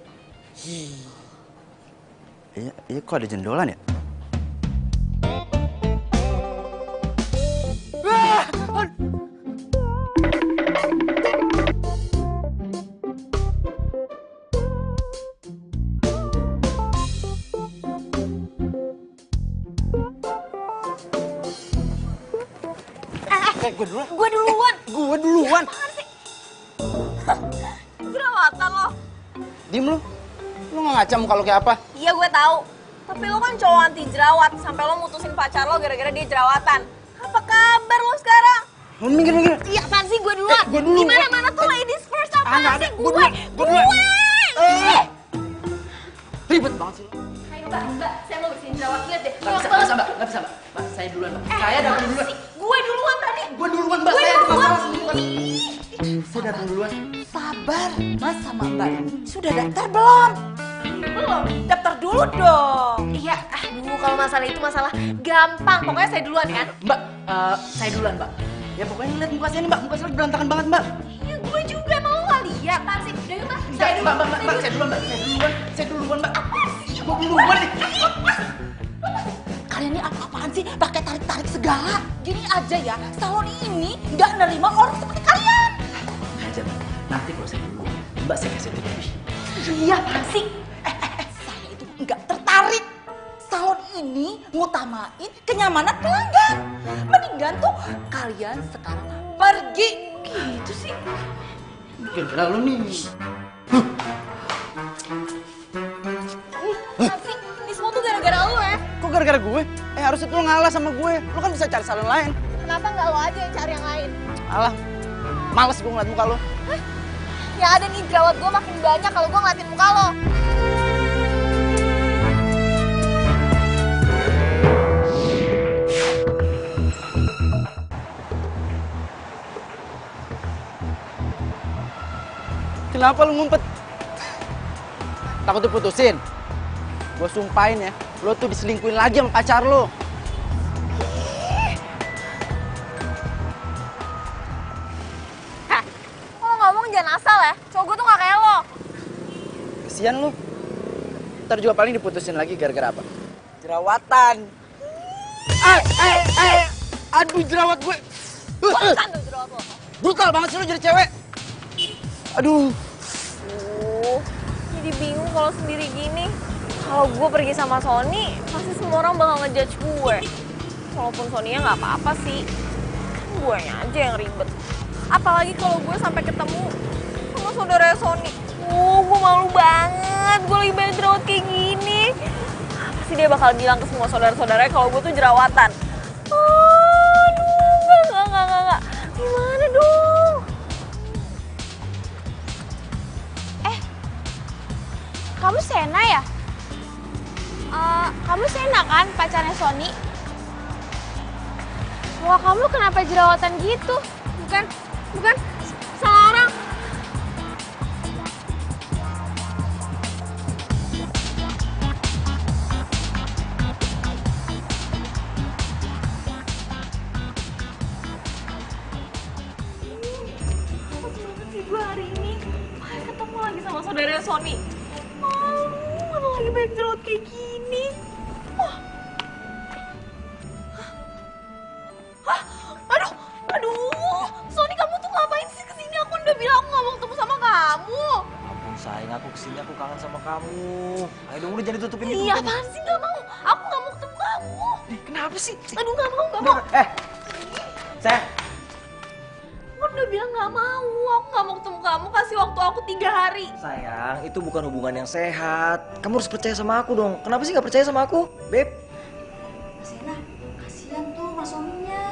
Iya, kok ada jendolan ya? Gue duluan. Jerawatan lo. Diem lo. Lo nggak ngaca muka lo kayak apa? Iya gue tahu. Tapi lo kan cowok anti jerawat. Sampai lo mutusin pacar lo gara-gara dia jerawatan. Apa kabar lo sekarang? Lo minggir. Iya, apaan sih gue duluan? Gue dulu. Gimana tuh ladies first, apaan sih? Gue. Ribet banget sih lo. Ayo mbak, saya mau bersihin jerawat. Lihat deh. Nggak bisa, mbak. Mbak, saya duluan, mbak. Saya datang duluan. Gue duluan tadi. Gue duluan, mbak. Saya duluan. Saya datang duluan. Sabar, Mas sama Mbak. Sudah daftar belum? Belum. Daftar dulu dong. Iya, kalau masalah itu masalah gampang. Pokoknya saya duluan kan? Mbak, saya duluan, mbak. Ya pokoknya lihat muka saya nih, mbak. Muka saya berantakan banget, mbak. Iya, gue juga mau nggak lihat. Apaan sih? Udah yuk, Mbak. Saya duluan, mbak. Saya duluan, mbak. Saya duluan, mbak. Gue duluan nih. Kalian ini apa-apaan sih? Pakai tarik-tarik segala. Gini aja ya, salon ini nggak nerima orang seperti kalian. Aja, mbak. Nanti kalau saya duluan, mbak saya kasih lebih. Iya, apaan sih? Saya itu nggak tertarik. Salon ini ngutamain kenyamanan pelanggan. Mendingan tuh kalian sekarang pergi. Gitu sih. Gara-gara lu nih. Tapi ini semua tuh gara-gara lu ya. Kok gara-gara gue? Harusnya tuh lo ngalah sama gue. Lo kan bisa cari salon lain. Kenapa nggak lo aja yang cari yang lain? Alah, males gue ngeliat muka lo. Ya ada nih jerawat gue makin banyak kalau gue ngeliatin muka lo. Kenapa lu ngumpet? Takut diputusin? Gue sumpahin ya, lo tuh diselingkuhin lagi sama pacar lo. Kalau ngomong jangan asal ya, cowok gue tuh gak kayak lo. Kesian lu. Ntar juga paling diputusin lagi gara-gara apa? Jerawatan. Aduh jerawat gue. Bukan tuh jerawat lo. Brutal banget sih lu jadi cewek. Aduh. Jadi bingung kalau sendiri gini. Kalau gue pergi sama Sony, pasti semua orang bakal ngejudge gue. Walaupun Sony-nya nggak apa-apa sih, kan gue aja yang ribet. Apalagi kalau gue sampai ketemu sama saudara Sony. Gue malu banget, gue lagi banyak jerawat kayak gini. Pasti dia bakal bilang ke semua saudara-saudaranya kalau gue tuh jerawatan. Aduh, enggak. Gimana dong? Kamu Sena ya? Kamu Sena kan pacarnya Sony? Wah, kamu kenapa jerawatan gitu? Bukan, salah orang. Gue hari ini ketemu lagi sama saudara Sony. Mana lagi banyak jerawat kayak gini. Aduh, Sony kamu tuh ngapain sih kesini? Aku udah bilang aku gak mau ketemu sama kamu. Ampun sayang, aku kesini aku kangen sama kamu. Ayo dong udah jangan ditutupin gitu. Iya apaan sih gak mau? Aku gak mau ketemu kamu. Kenapa sih? Aduh gak mau. Sayang. Aku udah bilang gak mau. Aku gak mau ketemu kamu. Kasih waktu aku 3 hari. Sayang, itu bukan hubungan yang sehat. Kamu harus percaya sama aku dong. Kenapa sih gak percaya sama aku, Beb? Sena, kasihan tuh Mas Soninya.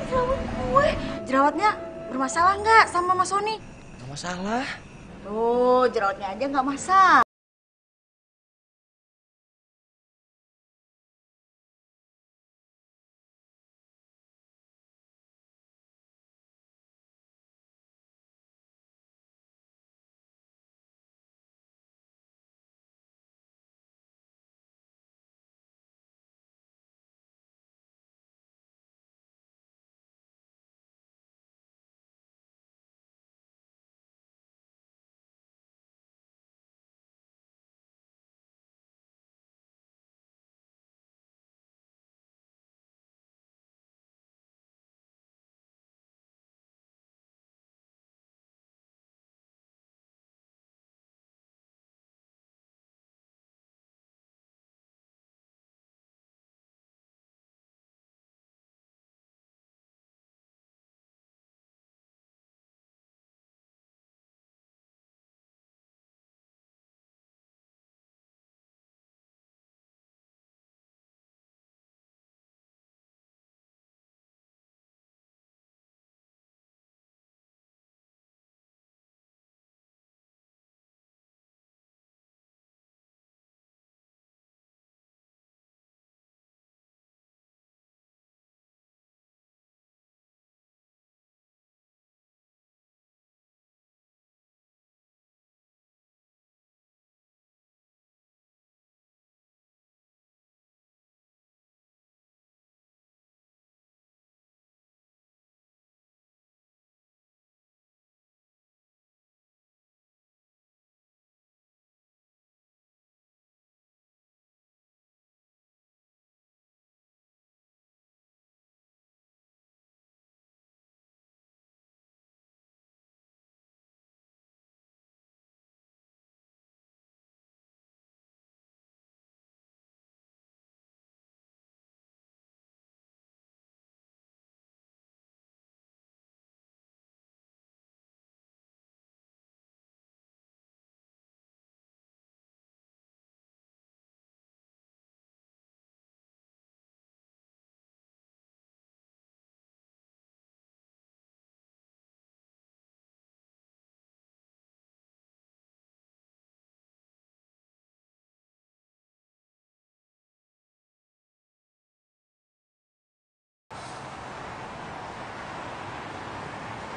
Jerawat gue. Jerawatnya bermasalah nggak sama Mas Sony? Gak masalah. Tuh, jerawatnya aja nggak masalah.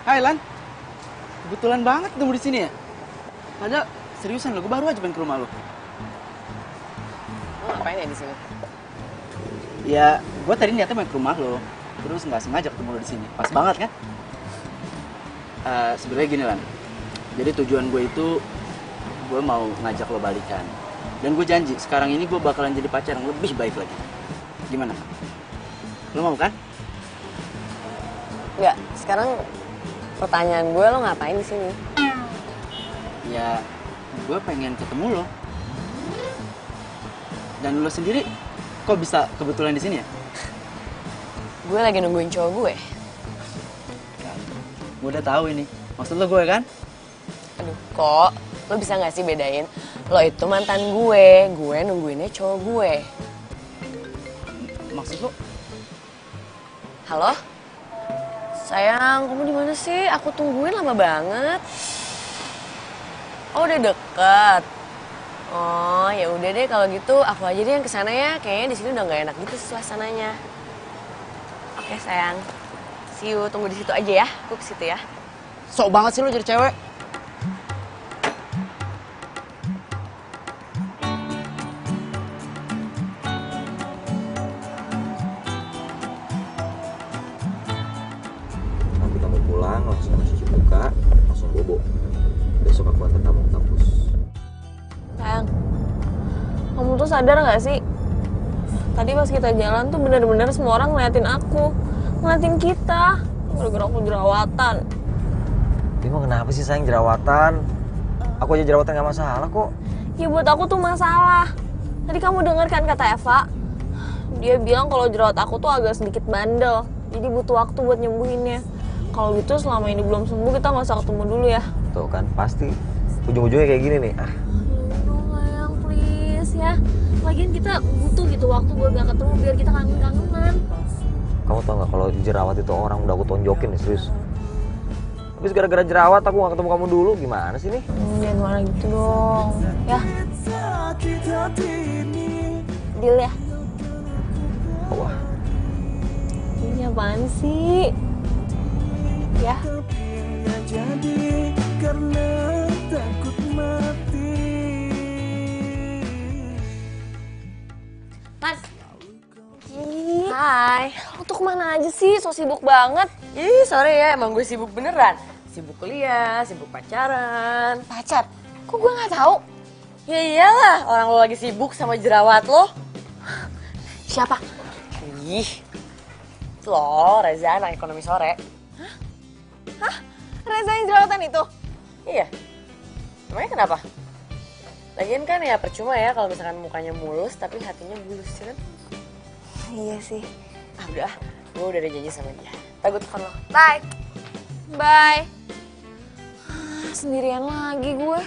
Hai Lan. Kebetulan banget ketemu di sini ya. Padahal seriusan lo, gue baru aja pengen ke rumah lo. Lo ngapain ya di sini? Ya, gue tadi niatnya main ke rumah lo. Terus nggak sengaja ketemu lo di sini. Pas banget kan? Sebenarnya gini Lan. Jadi tujuan gue itu gue mau ngajak lo balikan. Dan gue janji sekarang ini gue bakalan jadi pacar yang lebih baik lagi. Gimana? Lo mau kan? Enggak, sekarang pertanyaan gue, lo ngapain di sini? Ya, gue pengen ketemu lo. Dan lo sendiri kok bisa kebetulan di sini ya? Gue lagi nungguin cowok gue. Gue udah tahu ini. Maksud lo gue kan? Aduh, kok lo bisa nggak sih bedain? Lo itu mantan gue nungguinnya cowok gue. Maksud lo? Halo? Sayang, kamu di mana sih? Aku tungguin lama banget. Oh, udah deket. Oh, ya udah deh kalau gitu aku aja deh yang kesana ya. Kayaknya di sini udah nggak enak gitu suasananya. Oke sayang, see you. Tunggu di situ aja ya. Aku ke situ ya. Sok banget sih lo jadi cewek. Nanti kamu pulang langsung cuci muka, langsung bobo. Besok aku antar kamu ke kampus. Sayang, kamu tuh sadar gak sih? Tadi pas kita jalan tuh bener-bener semua orang ngeliatin aku. Ngeliatin kita. Gara-gara aku jerawatan. Emang kenapa sih sayang jerawatan? Aku aja jerawatan gak masalah kok. Ya buat aku tuh masalah. Tadi kamu denger kan kata Eva? Dia bilang kalau jerawat aku tuh agak sedikit bandel. Jadi butuh waktu buat nyembuhinnya. Kalau gitu selama ini belum sembuh kita gak usah ketemu dulu ya. Tuh kan, pasti. Ujung-ujungnya kayak gini nih. Aduh sayang, please ya. Lagian kita butuh gitu waktu buat gak ketemu biar kita kangen-kangenan. Kamu tau gak kalau jerawat itu orang udah aku tonjokin nih, serius. Habis gara-gara jerawat aku gak ketemu kamu dulu, gimana sih nih? Jangan marah gitu dong. Ya. Deal ya? Wah. Ini apaan sih? Ya. Jadi karena takut mati. Mas. Hai. Lo tuh kemana aja sih? So sibuk banget. Ih, sorry ya, emang gue sibuk beneran. Sibuk kuliah, sibuk pacaran. Pacar? Kok gue gak tahu? Ya iyalah, orang lo lagi sibuk sama jerawat lo. Siapa? Ih, lo Reza anak ekonomi sore. Hah? Reza yang jerawatan itu? Iya. Emangnya kenapa? Lagian kan ya percuma ya kalau misalkan mukanya mulus tapi hatinya bulus, ya kan? Iya sih. Ah udah, gue udah ada janji sama dia. Ntar gue telepon lo. Bye. Bye. Sendirian lagi gue.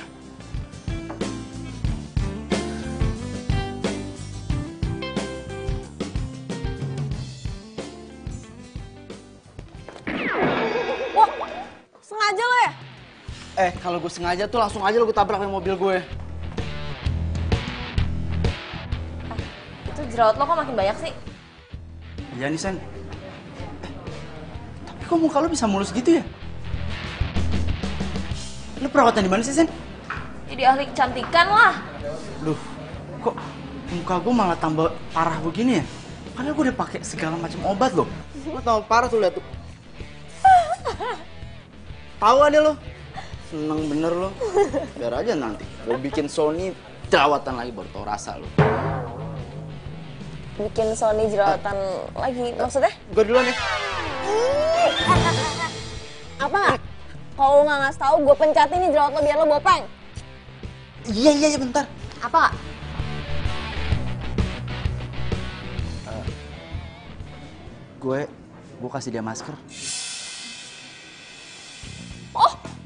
Wah, sengaja lo ya? Kalau gue sengaja tuh langsung aja lo gue tabrak sama mobil gue. Itu jerawat lo kok makin banyak sih? Iya nih Sen. Tapi kok muka lo bisa mulus gitu ya? Lo perawatan di mana sih Sen? Jadi ahli kecantikan lah. Duh, kok muka gue malah tambah parah begini ya? Padahal gue udah pakai segala macam obat loh. Lo tambah parah tuh, lihat tuh. Tahu ada lo? Seneng bener lo. Biar aja nanti gue bikin Sony jerawatan lagi baru tau rasa lo. Bikin Sony jerawatan lagi, maksudnya? Gue duluan ya. Apa nggak? Kalau nggak ngasih tahu, gue pencatin nih jerawat lo biar lo bopeng. Iya bentar. Apa nggak? Gue kasih dia masker.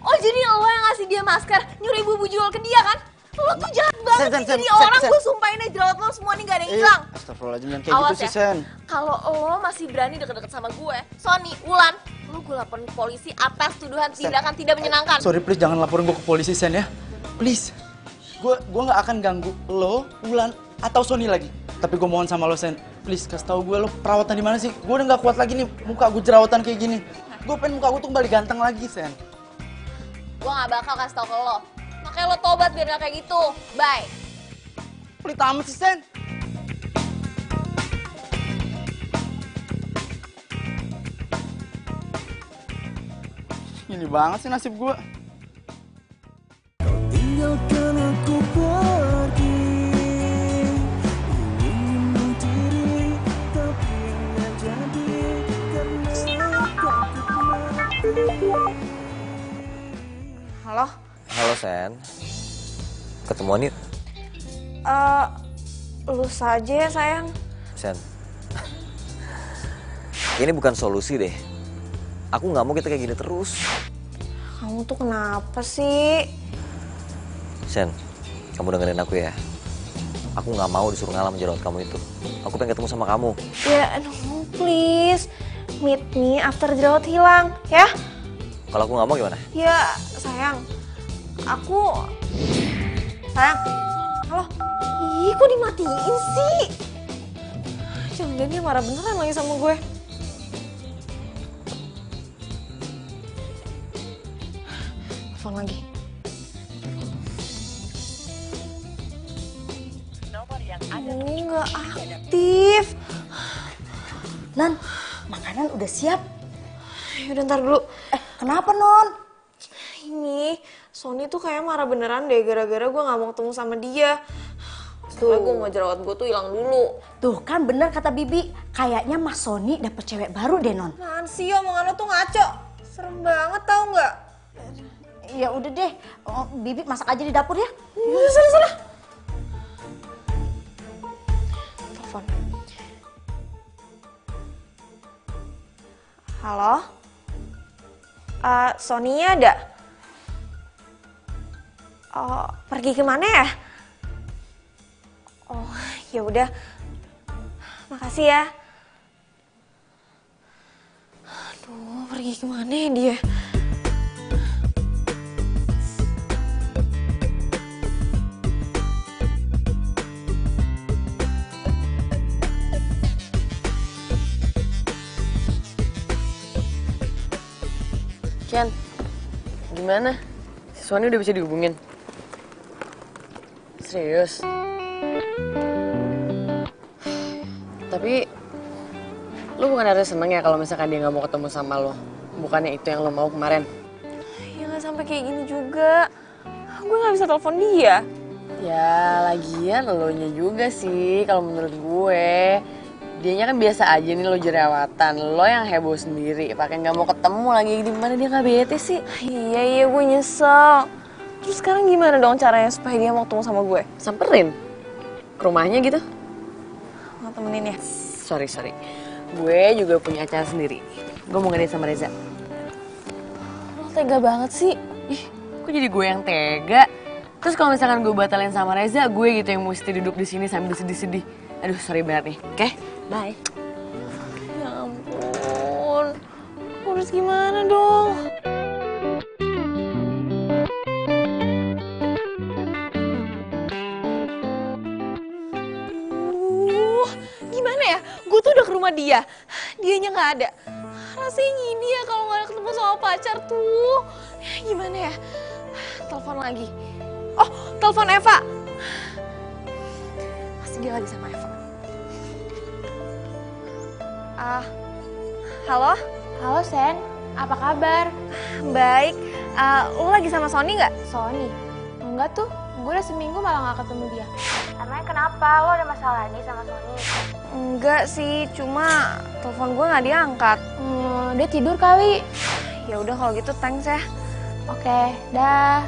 Oh jadi lo yang ngasih dia masker, nyuruh ibu jual ke dia kan? Lo tuh jahat banget sih jadi orang, gue sumpahin aja jerawat lo semua nih gak ada yang hilang. Astagfirullahaladzim, jangan kayak gitu sih Sen. Kalau lo masih berani deket-deket sama gue, Sony, Wulan, lo gue laporin ke polisi atas tuduhan tindakan tidak menyenangkan. Sorry please jangan laporin gue ke polisi Sen ya. Please. Gue gak akan ganggu lo, Wulan, atau Sony lagi. Tapi gue mohon sama lo Sen, please kasih tau gue lo perawatan di mana sih? Gue udah gak kuat lagi nih muka gue jerawatan kayak gini. Gue pengen muka gue tuh kembali ganteng lagi, Sen. Gue gak bakal kasih tau ke lo. Makanya lo tobat biar gak kayak gitu. Bye. Pelit amat sih, Sen. Ini banget sih nasib gue. Tinggalkan aku pergi, ingin diri tapi nggak jadi karena takut mati. Halo? Halo Sen, ketemuan yuk. Lu saja ya sayang. Sen, ini bukan solusi deh. Aku nggak mau kita kayak gini terus. Kamu tuh kenapa sih? Sen, kamu dengerin aku ya. Aku nggak mau disuruh ngalah menjerawat kamu itu. Aku pengen ketemu sama kamu. Ya, no please. Meet me after jerawat hilang, ya? Kalau aku nggak mau gimana? Ya, sayang. Sayang. Halo? Ih, kok dimatiin sih? Jangan-jangan dia marah beneran lagi sama gue. Telepon lagi. Ini nggak aktif. Non, makanan udah siap. Yaudah ntar dulu. Kenapa, Non? Ini, Sony tuh kayak marah beneran deh gara-gara gue gak mau ketemu sama dia. Soalnya gue mau jerawat gue tuh hilang dulu. Tuh kan bener kata Bibi, kayaknya Mas Sony dapet cewek baru deh, Non. Apaan sih, omongan lo tuh ngaco. Serem banget tau gak? Ya udah deh, Bibi masak aja di dapur ya. Sana. Telepon. Halo? Sony-nya ada? Oh, pergi kemana ya? Oh, ya udah. Makasih ya. Aduh, pergi kemana ya dia? Kian, gimana? Si Sony udah bisa dihubungin? Serius? Tapi, lu bukan harus seneng ya kalau misalkan dia gak mau ketemu sama lo? Bukannya itu yang lo mau kemarin? Ya gak sampai kayak gini juga. Gue gak bisa telepon dia. Ya, lagian elonya juga sih kalau menurut gue. Dianya kan biasa aja nih lo jerawatan, lo yang heboh sendiri, pakai nggak mau ketemu lagi, di mana dia nggak bete sih? Iya gue nyesel. Terus sekarang gimana dong caranya supaya dia mau ketemu sama gue? Samperin ke rumahnya gitu? Mau temenin ya? Sorry, gue juga punya acara sendiri. Gue mau ngadain sama Reza. Lo tega banget sih. Ih, kok jadi gue yang tega? Terus kalau misalkan gue batalin sama Reza, gue gitu yang mesti duduk di sini sambil sedih-sedih. Aduh, sorry banget nih. Oke? Bye. Ya ampun, harus gimana dong? Gimana ya? Gue tuh udah ke rumah dia, dianya nggak ada. Rasanya gini ya kalau nggak ketemu sama pacar tuh. Gimana ya? Telepon lagi. Oh, telepon Eva. Pasti dia lagi sama Eva. Halo? Halo Sen, apa kabar? Baik. Lo lagi sama Sony nggak? Sony? Enggak tuh, gue udah seminggu malah gak ketemu dia. Emangnya kenapa? Lo ada masalah lagi sama Sony? Enggak sih, cuma telepon gue nggak diangkat. Dia tidur kali. Ya udah kalau gitu thanks ya. Oke, dah.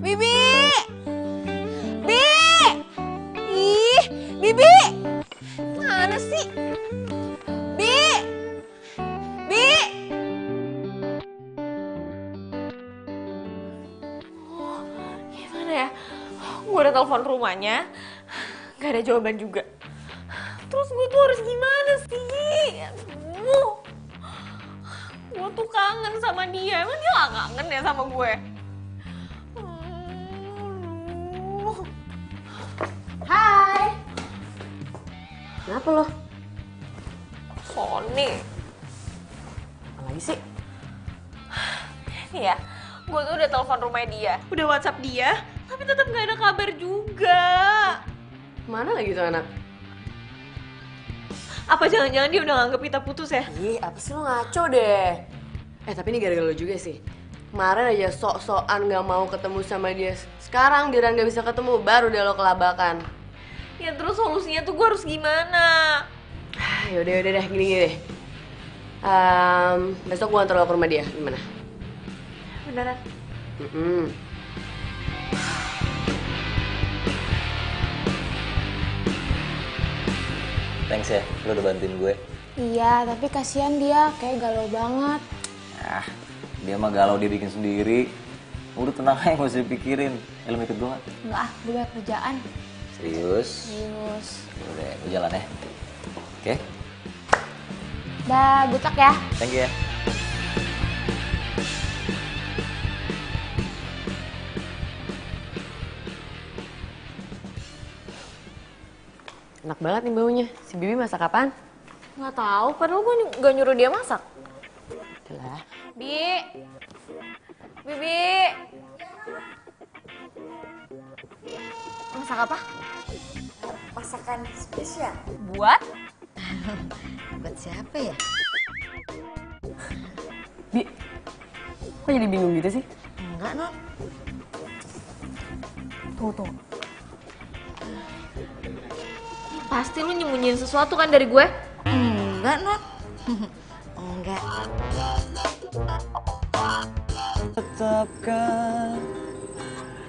Bibi! Ih, Bibi! Mana sih? Bi! Oh, gimana ya? Gue udah telepon rumahnya, gak ada jawaban juga. Terus gue tuh harus gimana sih? Aduh. Gue tuh kangen sama dia, emang dia gak kangen ya sama gue? Kenapa lo? Sony. Apa lagi sih? Nih ya, gue tuh udah telepon rumah dia, udah WhatsApp dia, tapi tetap nggak ada kabar juga. Mana lagi tuh anak? Apa jangan-jangan dia udah nganggep kita putus ya? Ih, apa sih lo ngaco deh. Tapi ini gara-gara lo juga sih. Kemarin aja sok-sokan gak mau ketemu sama dia. Sekarang giliran gak bisa ketemu, baru deh lo kelabakan. Ya terus solusinya tuh gue harus gimana? Yaudah deh, gini deh. Besok gue antar lo ke rumah dia, gimana? Beneran? Thanks ya, lo udah bantuin gue. Iya, tapi kasihan dia, kayak galau banget. Dia mah galau dia bikin sendiri. Udah tenang aja, gak usah dipikirin. Lo ikut gue gak? Enggak, gue banyak kerjaan. Serius? Serius. Udah, gue jalan ya. Oke? Dah, good luck ya. Thank you ya. Enak banget nih baunya. Si Bibi masak apaan? Nggak tahu, padahal gue nggak nyuruh dia masak. Udah. Bibi. Masak apa? Masakan spesial. Buat? Buat siapa ya? Bi, kok jadi bingung gitu sih? Enggak, Non. Tunggu. Pasti lu nyembunyiin sesuatu kan dari gue? Enggak, Non. Enggak. Tetapkan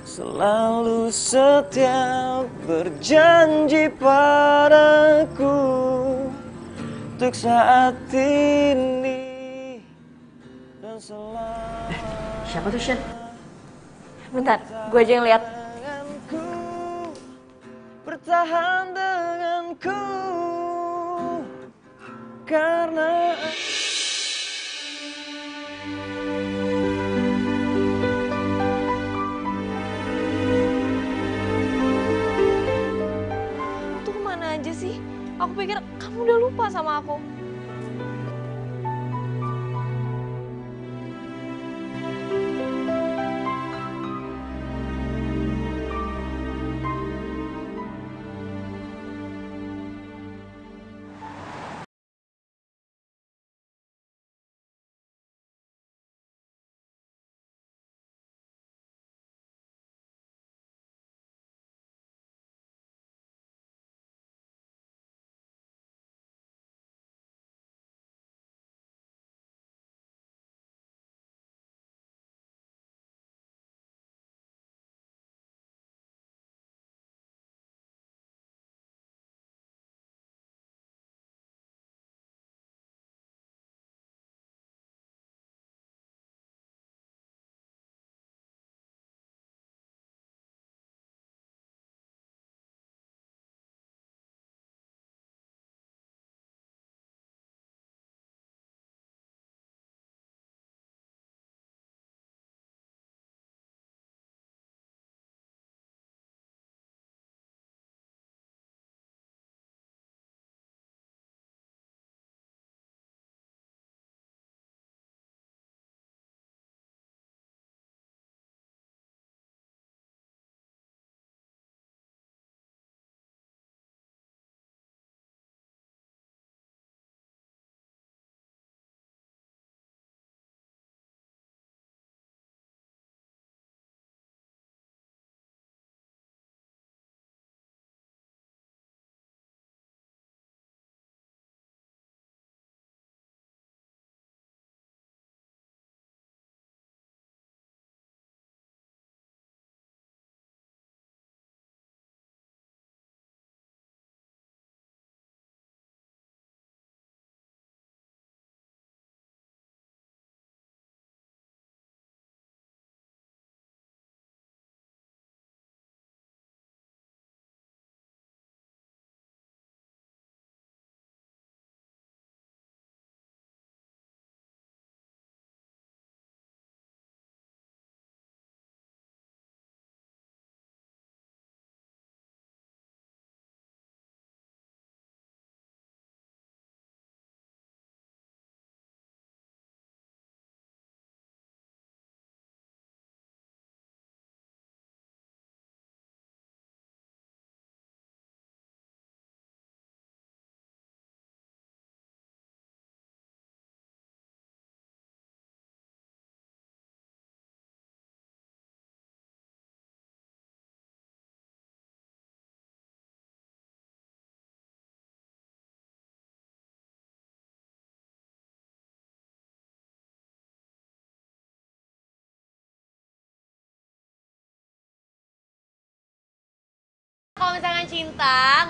selalu setia berjanji padaku untuk saat ini dan selalu. Siapa tuh, Shen? Bentar, gue aja yang lihat. Bertahan denganku karena Tuh kemana aja sih? Aku pikir kamu udah lupa sama aku. Kalau misalkan cinta,